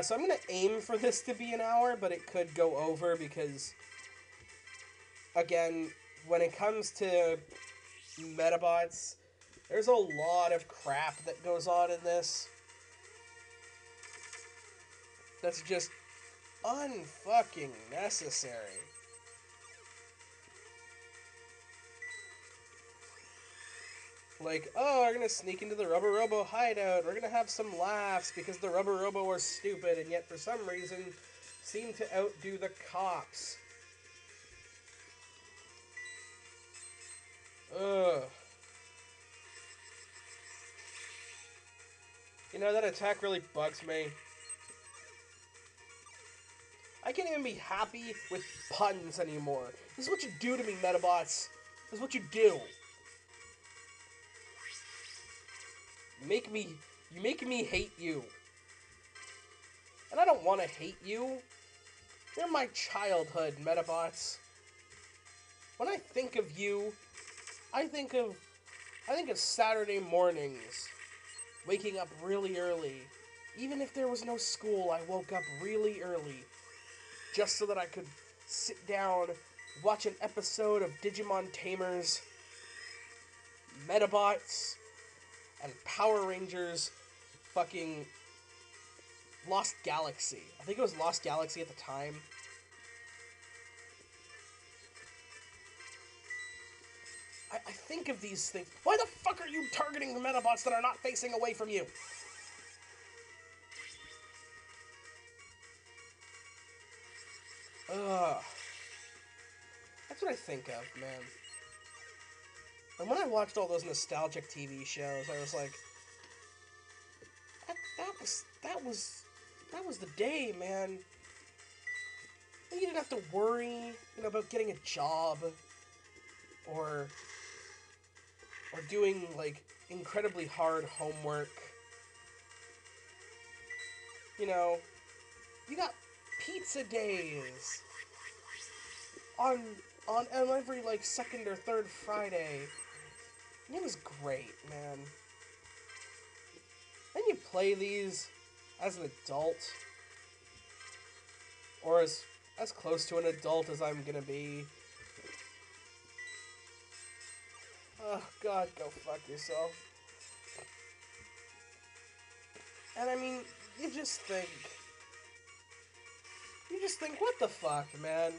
A: So I'm going to aim for this to be an hour, but it could go over because, again, when it comes to Medabots, there's a lot of crap that goes on in this. That's just unfucking necessary. Like, oh, we're gonna sneak into the Rubber Robo hideout. We're gonna have some laughs because the Rubber Robo are stupid and yet for some reason seem to outdo the cops. Ugh. You know, that attack really bugs me. I can't even be happy with puns anymore. This is what you do to me, Medabots. This is what you do. You make me hate you. And I don't want to hate you. You're my childhood, Medabots. When I think of you, I think of Saturday mornings, waking up really early. Even if there was no school, I woke up really early, just so that I could sit down, watch an episode of Digimon Tamers, Medabots, and Power Rangers fucking Lost Galaxy. I think it was Lost Galaxy at the time. I think of these things. Why the fuck are you targeting the Medabots that are not facing away from you? Ugh. That's what I think of, man. And when I watched all those nostalgic TV shows, I was like, that was the day, man. You didn't have to worry, about getting a job, or doing, like, incredibly hard homework. You got pizza days on every, like, second or third Friday. It was great, man. Then you play these as an adult, or as close to an adult as I'm gonna be. Oh, God, go fuck yourself. And I mean, you just think, what the fuck, man?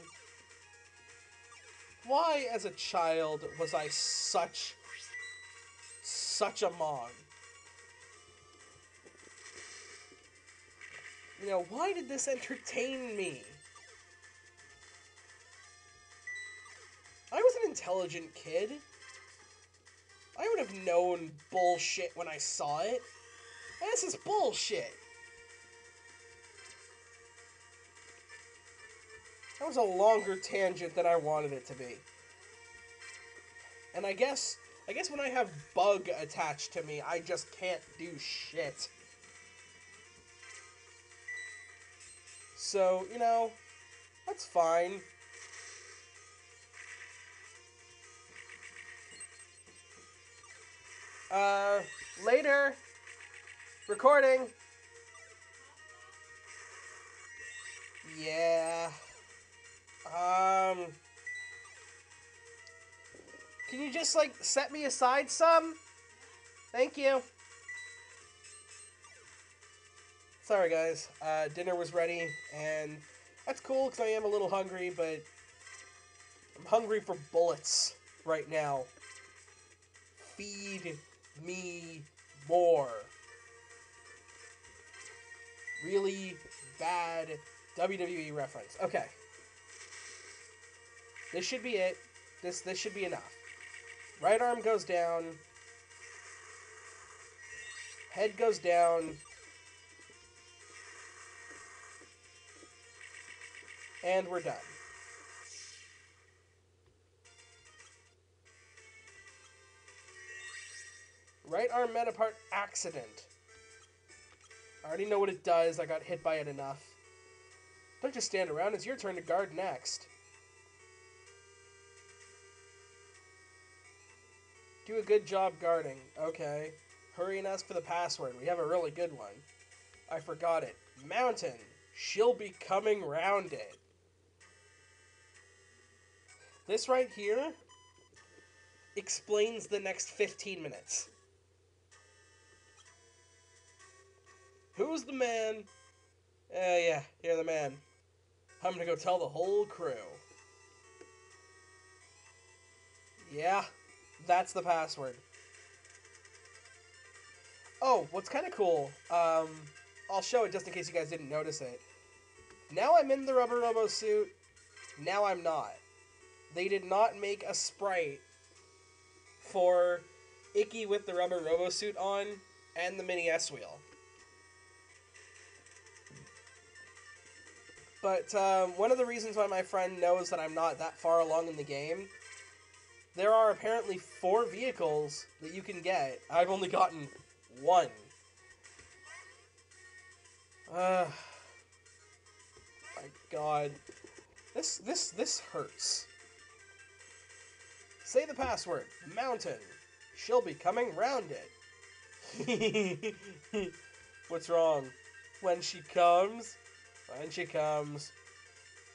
A: Why, as a child, was I such a mong? Why did this entertain me? I was an intelligent kid. I would have known bullshit when I saw it. And this is bullshit. That was a longer tangent than I wanted it to be. And I guess when I have bug attached to me, I just can't do shit. So, that's fine. Later. Recording. Yeah. Can you just, like, set me aside some? Thank you. Sorry, guys. Dinner was ready, and that's cool, because I am a little hungry, but I'm hungry for bullets right now. Feed me more. Really bad WWE reference. Okay. This should be it. This should be enough. Right arm goes down. Head goes down. And we're done. Right arm metapart accident. I already know what it does. I got hit by it enough. Don't just stand around. It's your turn to guard next. Do a good job guarding. Okay. Hurry and ask for the password. We have a really good one. I forgot it. Mountain. She'll be coming round it. This right here explains the next 15 minutes. Who's the man? Yeah, you're the man. I'm gonna go tell the whole crew. Yeah, that's the password. Oh, what's kind of cool, I'll show it just in case you guys didn't notice it. Now I'm in the Rubber Robo suit, now I'm not. They did not make a sprite for Icky with the Rubber Robo suit on and the Mini S-Wheel. But one of the reasons why my friend knows that I'm not that far along in the game, there are apparently 4 vehicles that you can get. I've only gotten 1. My God. This hurts. Say the password. Mountain. She'll be coming round it. What's wrong? When she comes. When she comes.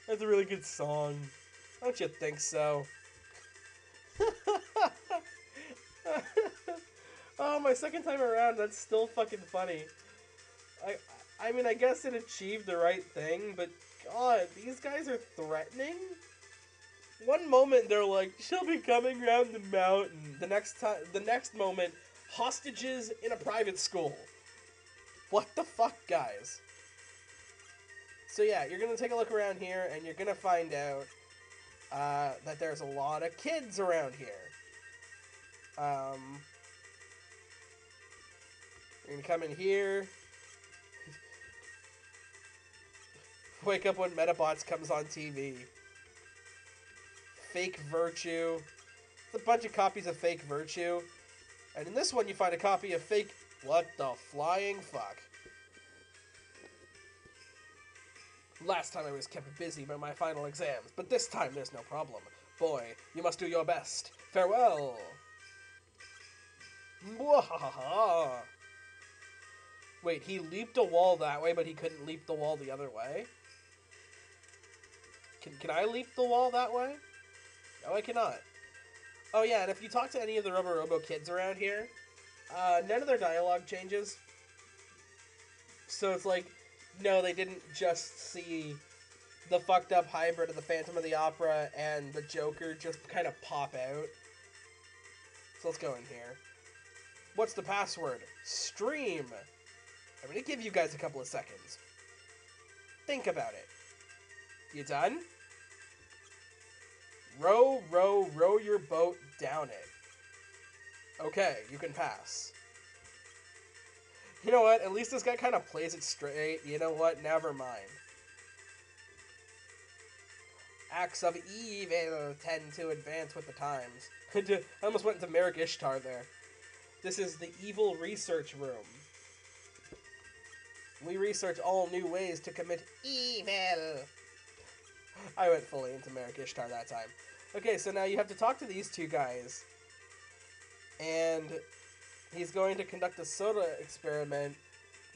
A: That's a really good song. Don't you think so? Oh, my second time around, that's still fucking funny. I mean, I guess it achieved the right thing, but God, these guys are threatening? One moment they're like, she'll be coming round the mountain. The next moment, hostages in a private school. What the fuck, guys? So yeah, you're gonna take a look around here, and you're gonna find out that there's a lot of kids around here. You're gonna come in here. Wake up when Medabots comes on TV. Fake Virtue. It's a bunch of copies of Fake Virtue. And in this one you find a copy of Fake... What the flying fuck? Last time I was kept busy by my final exams, but this time there's no problem. Boy, you must do your best. Farewell! Mwahaha! Wait, he leaped a wall that way, but he couldn't leap the wall the other way? Can I leap the wall that way? No, I cannot. Oh yeah, and if you talk to any of the Rubber Robo kids around here, none of their dialogue changes. So it's like, no, they didn't just see the fucked up hybrid of the Phantom of the Opera and the Joker just kind of pop out. So let's go in here. What's the password? Stream! I'm gonna give you guys a couple of seconds. Think about it. You done? Row, row, row your boat down it. Okay, you can pass. You know what? At least this guy kind of plays it straight. You know what? Never mind. Acts of evil tend to advance with the times. I almost went into Merrick Ishtar there. This is the evil research room. We research all new ways to commit evil. I went fully into Merrick Ishtar that time. Okay, so now you have to talk to these 2 guys. And he's going to conduct a soda experiment.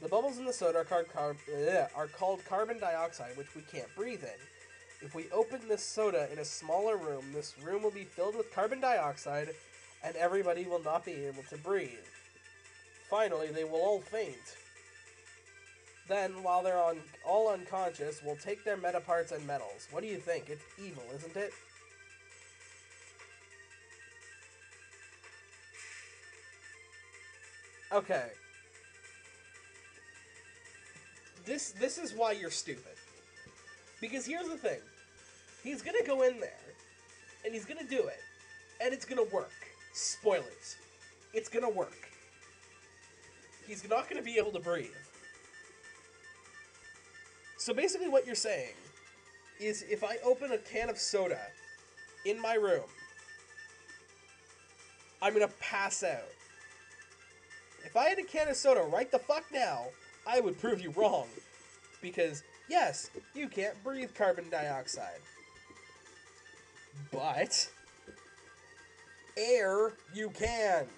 A: The bubbles in the soda are called carbon dioxide, which we can't breathe in. If we open this soda in a smaller room, this room will be filled with carbon dioxide, and everybody will not be able to breathe. Finally, they will all faint. Then, while they're all unconscious, we'll take their metaparts and metals. What do you think? It's evil, isn't it? Okay. This is why you're stupid. Because here's the thing. He's gonna go in there, and he's gonna do it, and it's gonna work. Spoilers. It's gonna work. He's not gonna be able to breathe. So basically what you're saying is if I open a can of soda in my room, I'm gonna pass out. If I had a can of soda right the fuck now, I would prove you wrong. Because, yes, you can't breathe carbon dioxide. But air, you can.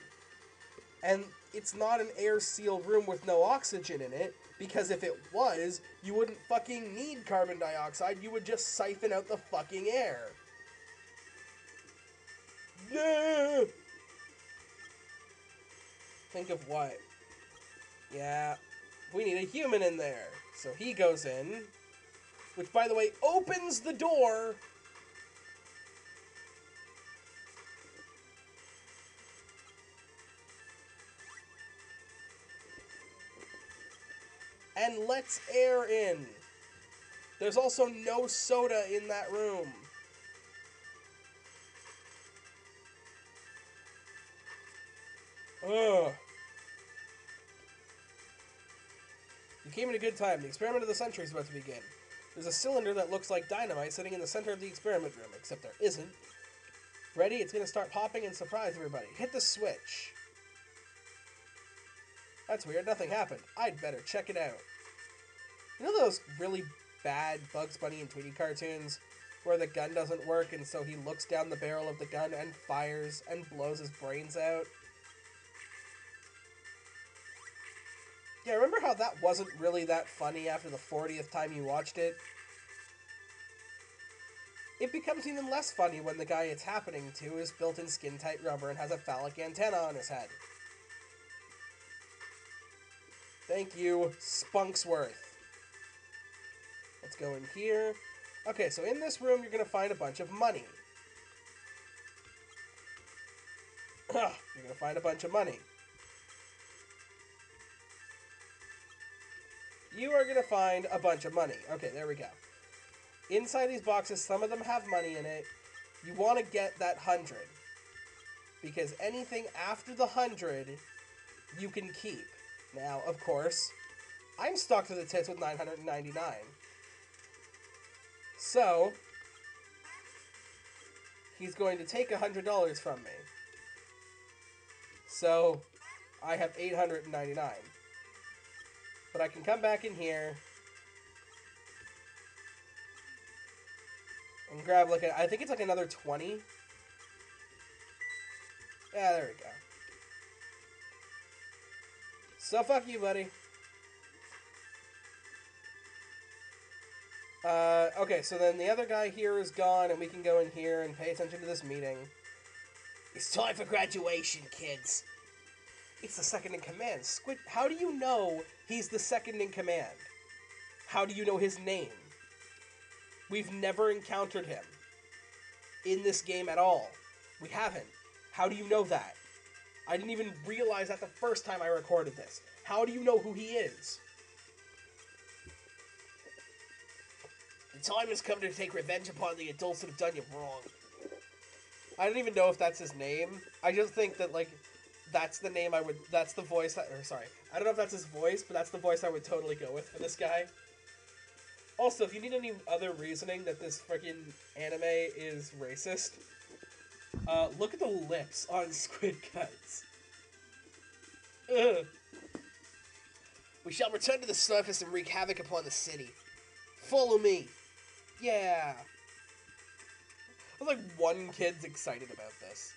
A: And it's not an air-sealed room with no oxygen in it, because if it was, you wouldn't fucking need carbon dioxide, you would just siphon out the fucking air. Yeah. Think of what? Yeah, we need a human in there. So he goes in, which, by the way, opens the door. And lets air in. There's also no soda in that room. Ugh. You came at a good time. The experiment of the century is about to begin. There's a cylinder that looks like dynamite sitting in the center of the experiment room, except there isn't. Ready? It's gonna start popping and surprise everybody. Hit the switch. That's weird, nothing happened. I'd better check it out. You know those really bad Bugs Bunny and Tweety cartoons where the gun doesn't work and so he looks down the barrel of the gun and fires and blows his brains out? Yeah, remember how that wasn't really that funny after the 40th time you watched it? It becomes even less funny when the guy it's happening to is built in skin-tight rubber and has a phallic antenna on his head. Thank you, Spunksworth. Let's go in here. Okay, so in this room you're going to find a bunch of money. You're going to find a bunch of money. You are going to find a bunch of money. Okay, there we go. Inside these boxes, some of them have money in it. You want to get that 100. Because anything after the 100, you can keep. Now, of course, I'm stuck to the tits with 999. So, he's going to take $100 from me. So, I have 899. But I can come back in here and grab like I think it's like another 20. Yeah, there we go. So fuck you, buddy. Okay, so then the other guy here is gone, and we can go in here and pay attention to this meeting. It's time for graduation, kids. It's the second in command. Squid, how do you know he's the second in command? How do you know his name? We've never encountered him in this game at all. We haven't. How do you know that? I didn't even realize that the first time I recorded this. How do you know who he is? The time has come to take revenge upon the adults that have done you wrong. I don't even know if that's his name. I just think that, like, that's the name I would... That's the voice that... Or, sorry. I don't know if that's his voice, but that's the voice I would totally go with for this guy. Also, if you need any other reasoning that this freaking anime is racist, look at the lips on Squid Cuts. Ugh. We shall return to the surface and wreak havoc upon the city. Follow me. Yeah. There's like one kid's excited about this.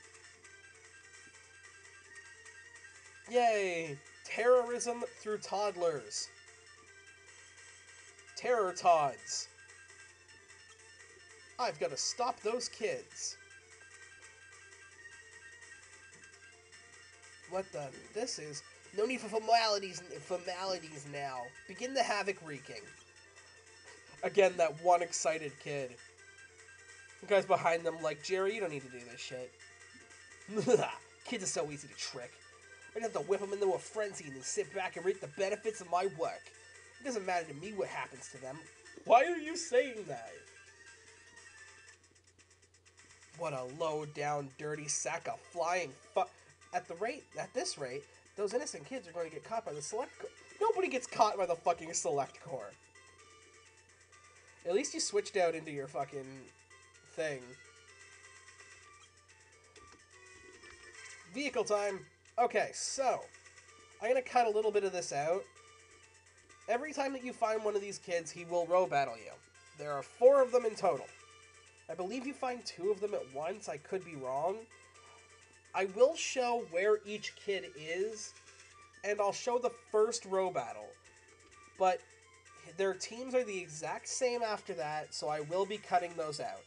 A: Yay! Terrorism through toddlers. Terror Tods. I've got to stop those kids. What the? This is... No need for formalities now. Begin the havoc wreaking. Again, that one excited kid. The guys behind them like, Jerry, you don't need to do this shit. Kids are so easy to trick. I just have to whip them into a frenzy and then sit back and reap the benefits of my work. It doesn't matter to me what happens to them. Why are you saying that? What a low-down, dirty sack of flying fuck. At this rate, those innocent kids are going to get caught by the Select Corps. Nobody gets caught by the fucking Select Corps. At least you switched out into your fucking thing. Vehicle time. Okay, so I'm going to cut a little bit of this out. Every time that you find one of these kids, he will row battle you. There are 4 of them in total. I believe you find 2 of them at once. I could be wrong. I will show where each kid is, and I'll show the first row battle. But their teams are the exact same after that, so I will be cutting those out.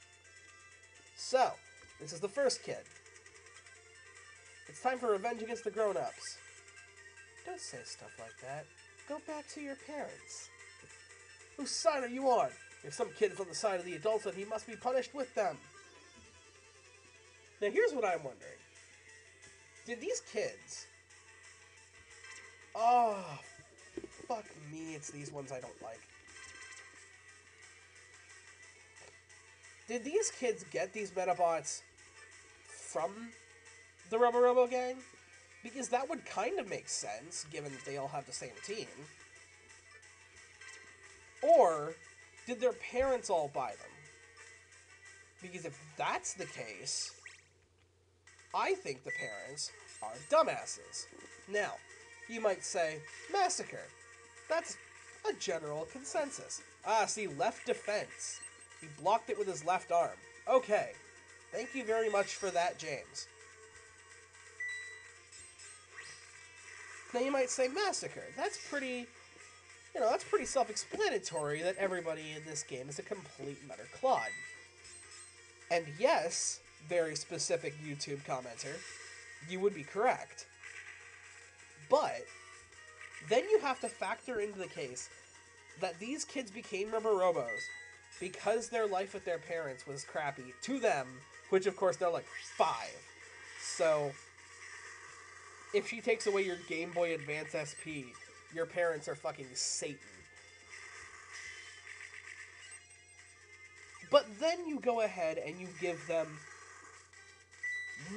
A: So, this is the first kid. It's time for revenge against the grown-ups. Don't say stuff like that. Go back to your parents. Whose side are you on? If some kid is on the side of the adults, then he must be punished with them. Now here's what I'm wondering. Did these kids... Oh, fuck me, it's these ones I don't like. Did these kids get these Medabots from the Rubber Robo Gang? Because that would kind of make sense, given that they all have the same team. Or did their parents all buy them? Because if that's the case, I think the parents are dumbasses. Now, you might say, Massacre. That's a general consensus. Ah, see, left defense. He blocked it with his left arm. Okay. Thank you very much for that, James. Now you might say, Massacre. That's pretty self-explanatory that everybody in this game is a complete and utter clod. And yes, very specific YouTube commenter, you would be correct. But then you have to factor into the case that these kids became Rubber Robos because their life with their parents was crappy to them, which of course they're like 5. So if she takes away your Game Boy Advance SP, your parents are fucking Satan. But then you go ahead and you give them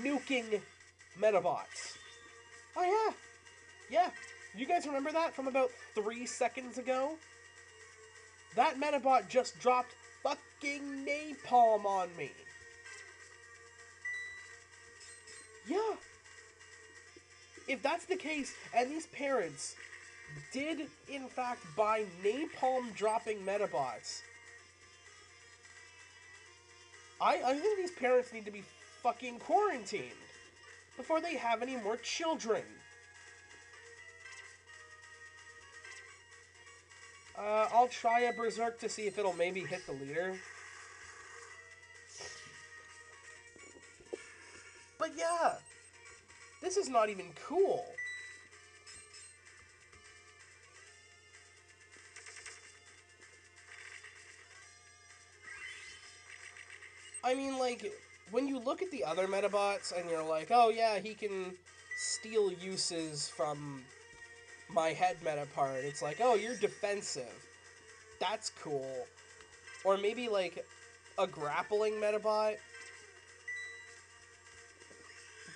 A: nuking Medabots. Oh yeah. Yeah. You guys remember that from about 3 seconds ago? That Medabot just dropped fucking napalm on me. Yeah. If that's the case, and these parents did in fact buy napalm dropping Medabots, I think these parents need to be fucking quarantined before they have any more children. I'll try a Berserk to see if it'll maybe hit the leader. But yeah, this is not even cool. I mean, like, when you look at the other Medabots and you're like, oh yeah, he can steal uses from my head meta part, it's like, oh, you're defensive. That's cool. Or maybe, like, a grappling Medabot.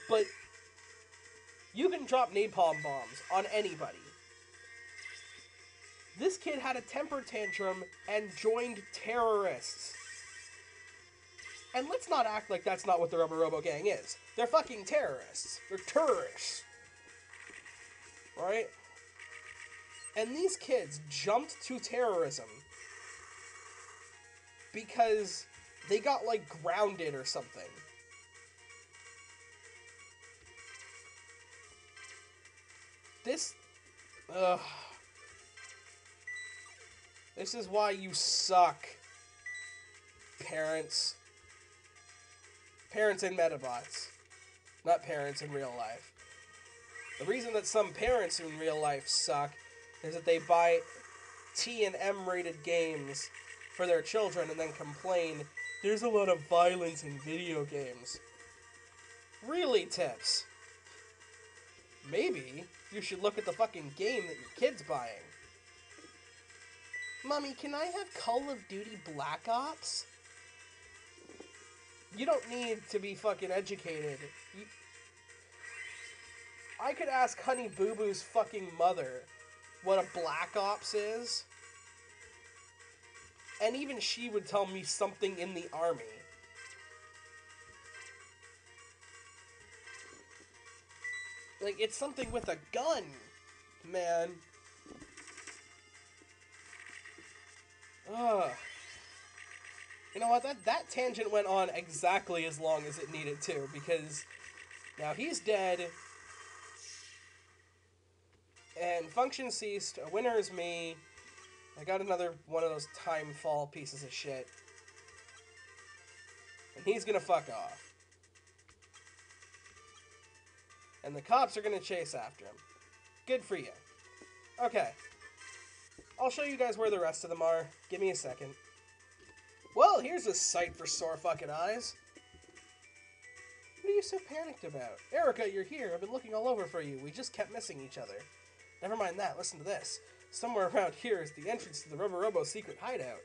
A: But you can drop napalm bombs on anybody. This kid had a temper tantrum and joined terrorists. And let's not act like that's not what the Rubber Robo Gang is. They're fucking terrorists. They're terrorists. Right? And these kids jumped to terrorism because they got, like, grounded or something. This is why you suck, parents. Parents in Medabots, not parents in real life. The reason that some parents in real life suck is that they buy T and M rated games for their children and then complain, there's a lot of violence in video games. Really, Tips? Maybe you should look at the fucking game that your kid's buying. Mommy, can I have Call of Duty Black Ops? You don't need to be fucking educated. I could ask Honey Boo Boo's fucking mother what a Black Ops is, and even she would tell me something in the army. Like, it's something with a gun, man. Ugh. You know what, that tangent went on exactly as long as it needed to, because now he's dead, and function ceased, a winner is me, I got another one of those time fall pieces of shit, and he's gonna fuck off. And the cops are gonna chase after him. Good for you. Okay. I'll show you guys where the rest of them are. Give me a second. Well, here's a sight for sore fucking eyes. What are you so panicked about? Erica, you're here. I've been looking all over for you. We just kept missing each other. Never mind that. Listen to this. Somewhere around here is the entrance to the Rubber Robo secret hideout.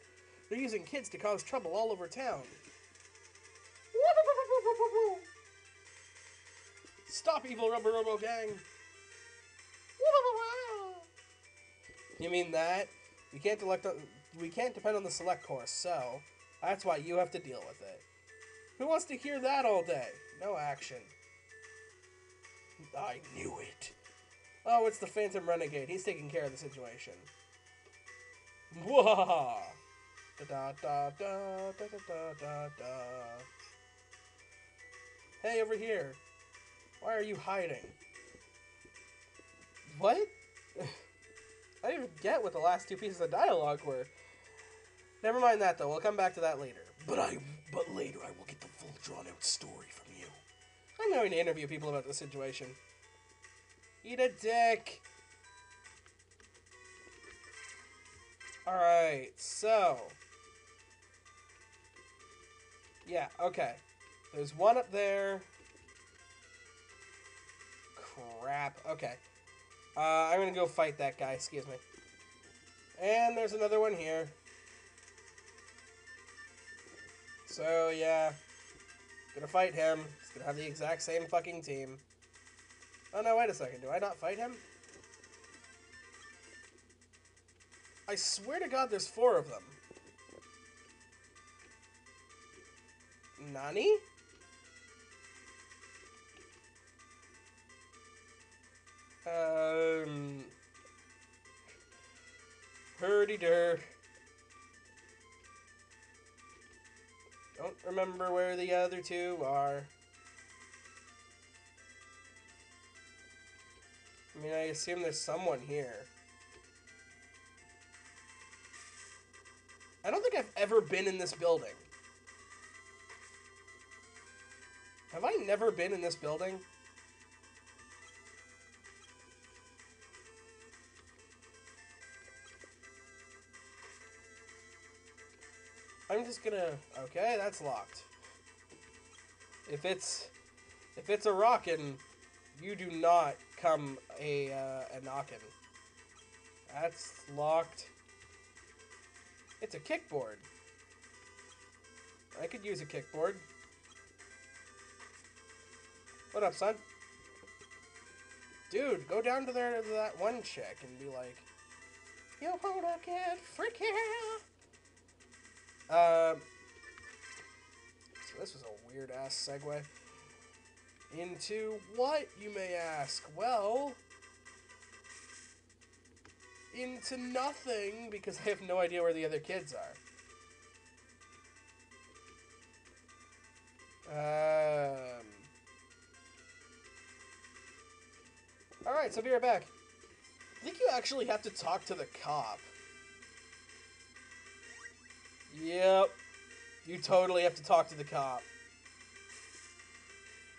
A: They're using kids to cause trouble all over town. Stop, evil Rubber Robo Gang! You mean that? You can't we can't depend on the select course, so that's why you have to deal with it. Who wants to hear that all day? No action. I knew it. Oh, it's the Phantom Renegade. He's taking care of the situation. Wah! Da da da da da da da da. Hey, over here. Why are you hiding? What? I didn't even get what the last two pieces of dialogue were. Never mind that, though. We'll come back to that later. But later I will get the full drawn-out story from you. I'm going to interview people about the situation. Eat a dick! Alright, so... yeah, okay. There's one up there. Crap. Okay. I'm gonna go fight that guy, excuse me. And there's another one here. So, yeah. Gonna fight him. He's gonna have the exact same fucking team. Oh, no, wait a second. Do I not fight him? I swear to God there's 4 of them. Nani? Hurdy-dur. Don't remember where the other 2 are. I mean, I assume there's someone here. I don't think I've ever been in this building. Have I never been in this building? I'm just gonna... okay, that's locked. If it's a rockin', you do not come a knockin'. That's locked. It's a kickboard. I could use a kickboard. What up, son? Dude, go down to that one chick and be like, you wanna get freaky? So this was a weird-ass segue. Into what, you may ask? Well, into nothing, because I have no idea where the other kids are. Alright, so be right back. I think you actually have to talk to the cop. Yep. You totally have to talk to the cop.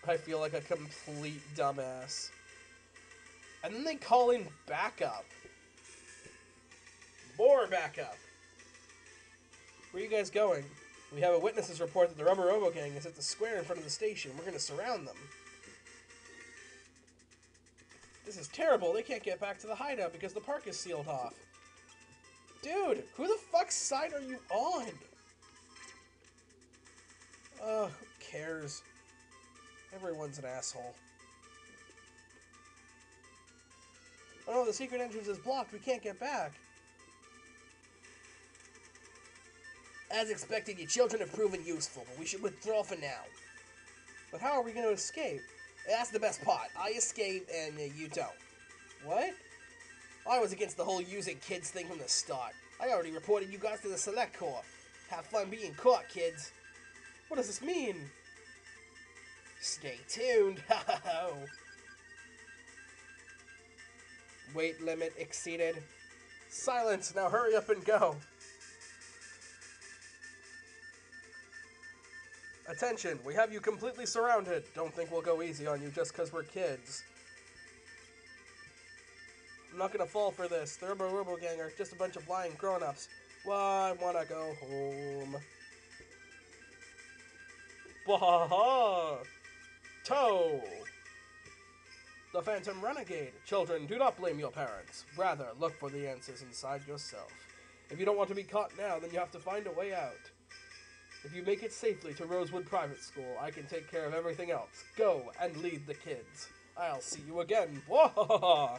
A: I feel like a complete dumbass. And then they call in backup. More backup. Where are you guys going? We have a witness's report that the Rubber Robo Gang is at the square in front of the station. We're going to surround them. This is terrible. They can't get back to the hideout because the park is sealed off. Dude, who the fuck's side are you on? Who cares? Everyone's an asshole. Oh no, the secret entrance is blocked. We can't get back. As expected, your children have proven useful, but we should withdraw for now. But how are we going to escape? That's the best part. I escape and you don't. What? I was against the whole using kids thing from the start. I already reported you guys to the Select Corps. Have fun being caught, kids. What does this mean? Stay tuned. Weight limit exceeded. Silence. Now hurry up and go. Attention, we have you completely surrounded. Don't think we'll go easy on you just because we're kids. I'm not gonna fall for this. The Robo Gang are just a bunch of lying grown-ups. Well, I wanna go home. Wahaha! Toe! The Phantom Renegade. Children, do not blame your parents. Rather, look for the answers inside yourself. If you don't want to be caught now, then you have to find a way out. If you make it safely to Rosewood Private School, I can take care of everything else. Go and lead the kids. I'll see you again. Wahaha!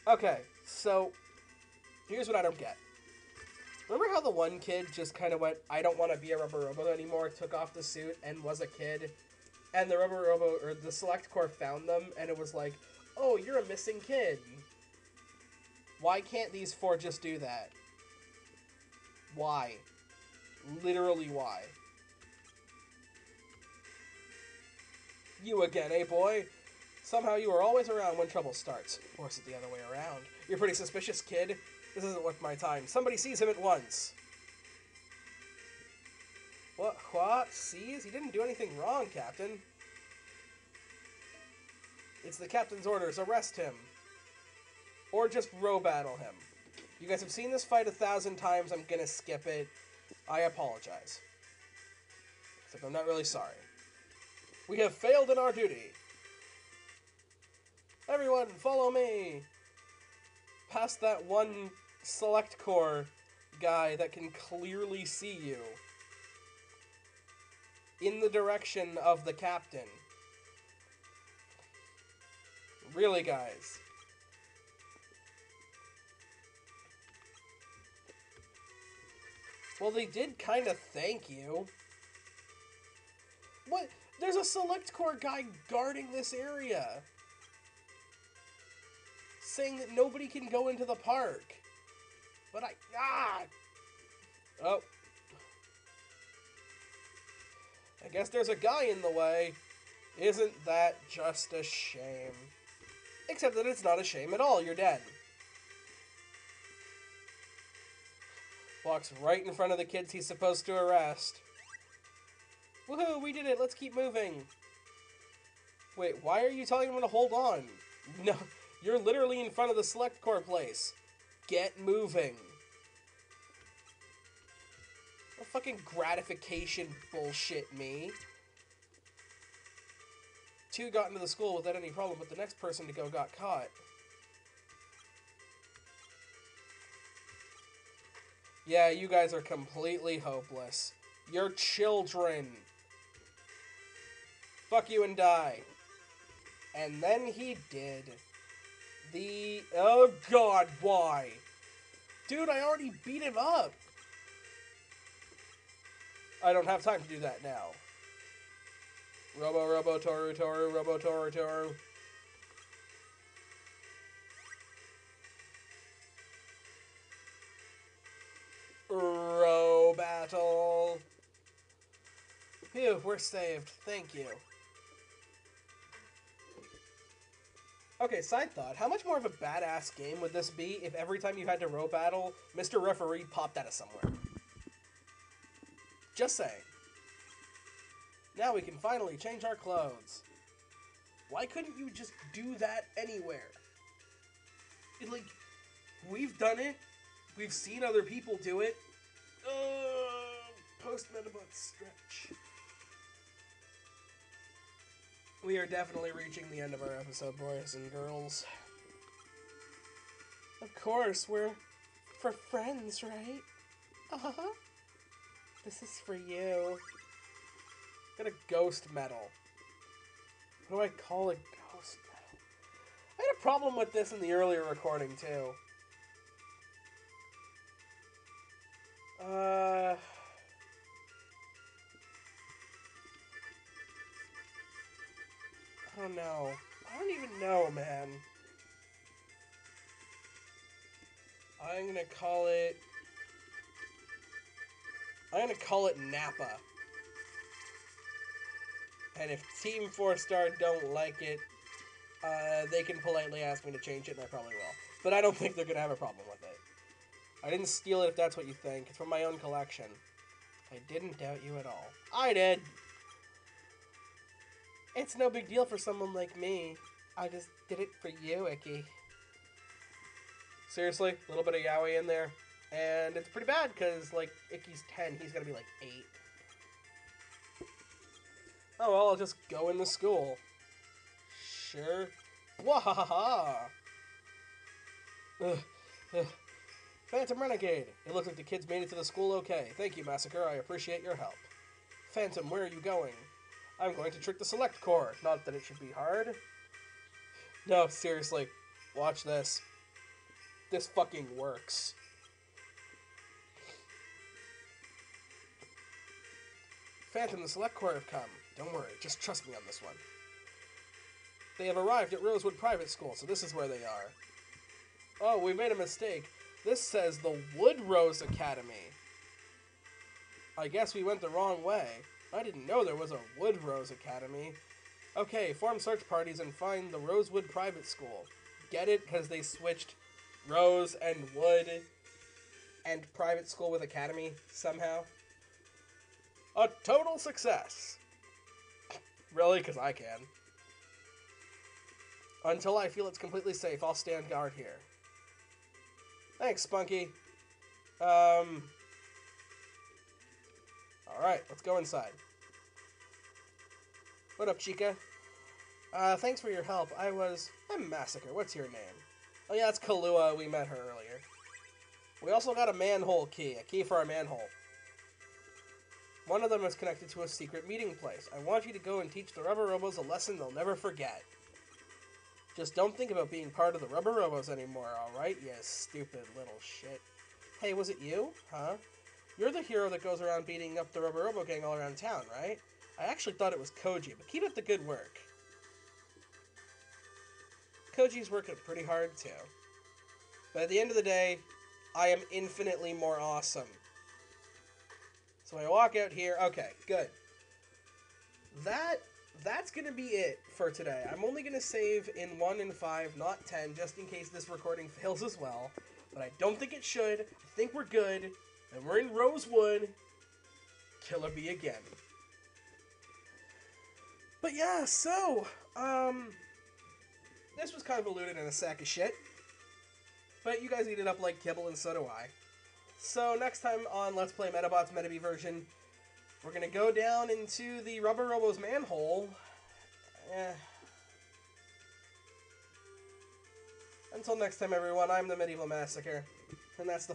A: Okay, So, here's what I don't get. Remember how the one kid just kind of went, I don't want to be a Rubber Robo anymore, took off the suit, and was a kid? And the Rubber Robo, or the Select Corps found them, and it was like, oh, you're a missing kid. Why can't these 4 just do that? Why? Literally why? You again, eh, boy? Somehow you are always around when trouble starts. Or is it the other way around? You're pretty suspicious, kid. This isn't worth my time. Somebody sees him at once. What? Sees? He didn't do anything wrong, Captain. It's the captain's orders. Arrest him. Or just row battle him. You guys have seen this fight 1,000 times. I'm gonna skip it. I apologize. Except I'm not really sorry. We have failed in our duty. Everyone, follow me. Past that one Select Corps guy that can clearly see you. In the direction of the captain. Really, guys. Well, they did kind of thank you. What? There's a Select Corps guy guarding this area. Saying that nobody can go into the park. But Oh. I guess there's a guy in the way. Isn't that just a shame? Except that it's not a shame at all. You're dead. Walks right in front of the kids he's supposed to arrest. Woohoo, we did it. Let's keep moving. Wait, why are you telling him to hold on? No, you're literally in front of the Select Corps place. Get moving. Don't fucking gratification bullshit me. 2 got into the school without any problem, but the next person to go got caught. Yeah, you guys are completely hopeless. You're children. Fuck you and die. And then he did. Oh god, why? Dude, I already beat him up. I don't have time to do that now. Robo, Toru, Robo, Toru. Row battle. Phew, we're saved. Thank you. Okay, side thought. How much more of a badass game would this be if every time you had to row battle, Mr. Referee popped out of somewhere? Just saying. Now we can finally change our clothes. Why couldn't you just do that anywhere? Like, we've done it. We've seen other people do it. Post-Medabots stretch. We are definitely reaching the end of our episode, boys and girls. Of course, we're for friends, right? Uh-huh. This is for you. Got a ghost medal. What do I call a ghost medal? I had a problem with this in the earlier recording, too. I don't know. I don't even know, man. I'm gonna call it Napa. And if Team 4-Star don't like it, they can politely ask me to change it, and I probably will. But I don't think they're gonna have a problem with it. I didn't steal it if that's what you think. It's from my own collection. I didn't doubt you at all. I did! It's no big deal for someone like me. I just did it for you, Icky. Seriously, a little bit of yaoi in there. And it's pretty bad, because, like, Icky's 10, he's gonna be, like, 8. Oh, well, I'll just go into school. Sure. Wahaha! Phantom Renegade. It looks like the kids made it to the school okay. Thank you, Massacre. I appreciate your help. Phantom, where are you going? I'm going to trick the Select Corps. Not that it should be hard. No, seriously. Watch this. this fucking works. Phantom, the Select Corps have come. Don't worry, just trust me on this one. They have arrived at Rosewood Private School, so this is where they are. Oh, we made a mistake. This says the Wood Rose Academy. I guess we went the wrong way. I didn't know there was a Wood Rose Academy. Okay, form search parties and find the Rosewood Private School. Get it? Because they switched Rose and Wood and private school with academy somehow. A total success. Really? Because I can. Until I feel it's completely safe, I'll stand guard here. Thanks, Spunky. Alright, let's go inside. What up, Chica? Thanks for your help. I'm Massacre. What's your name? Oh yeah, it's Kahlua. We met her earlier. We also got a manhole key. A key for our manhole. One of them is connected to a secret meeting place. I want you to go and teach the Rubber Robos a lesson they'll never forget. Just don't think about being part of the Rubber Robos anymore, alright? You stupid little shit. Hey, was it you? Huh? You're the hero that goes around beating up the Rubber Robo gang all around town, right? I actually thought it was Koji, but keep up the good work. Koji's working pretty hard, too. But at the end of the day, I am infinitely more awesome. So I walk out here. Okay, good. That's going to be it for today. I'm only going to save in 1 and 5, not 10, just in case this recording fails as well. But I don't think it should. I think we're good. And we're in Rosewood. Killer Bee again. But yeah, so, this was convoluted and a sack of shit. But you guys eat it up like kibble, and so do I. So next time on Let's Play Medabots Metabee version, we're going to go down into the Rubber Robo's manhole. Until next time, everyone, I'm the Medieval Massacre, and that's the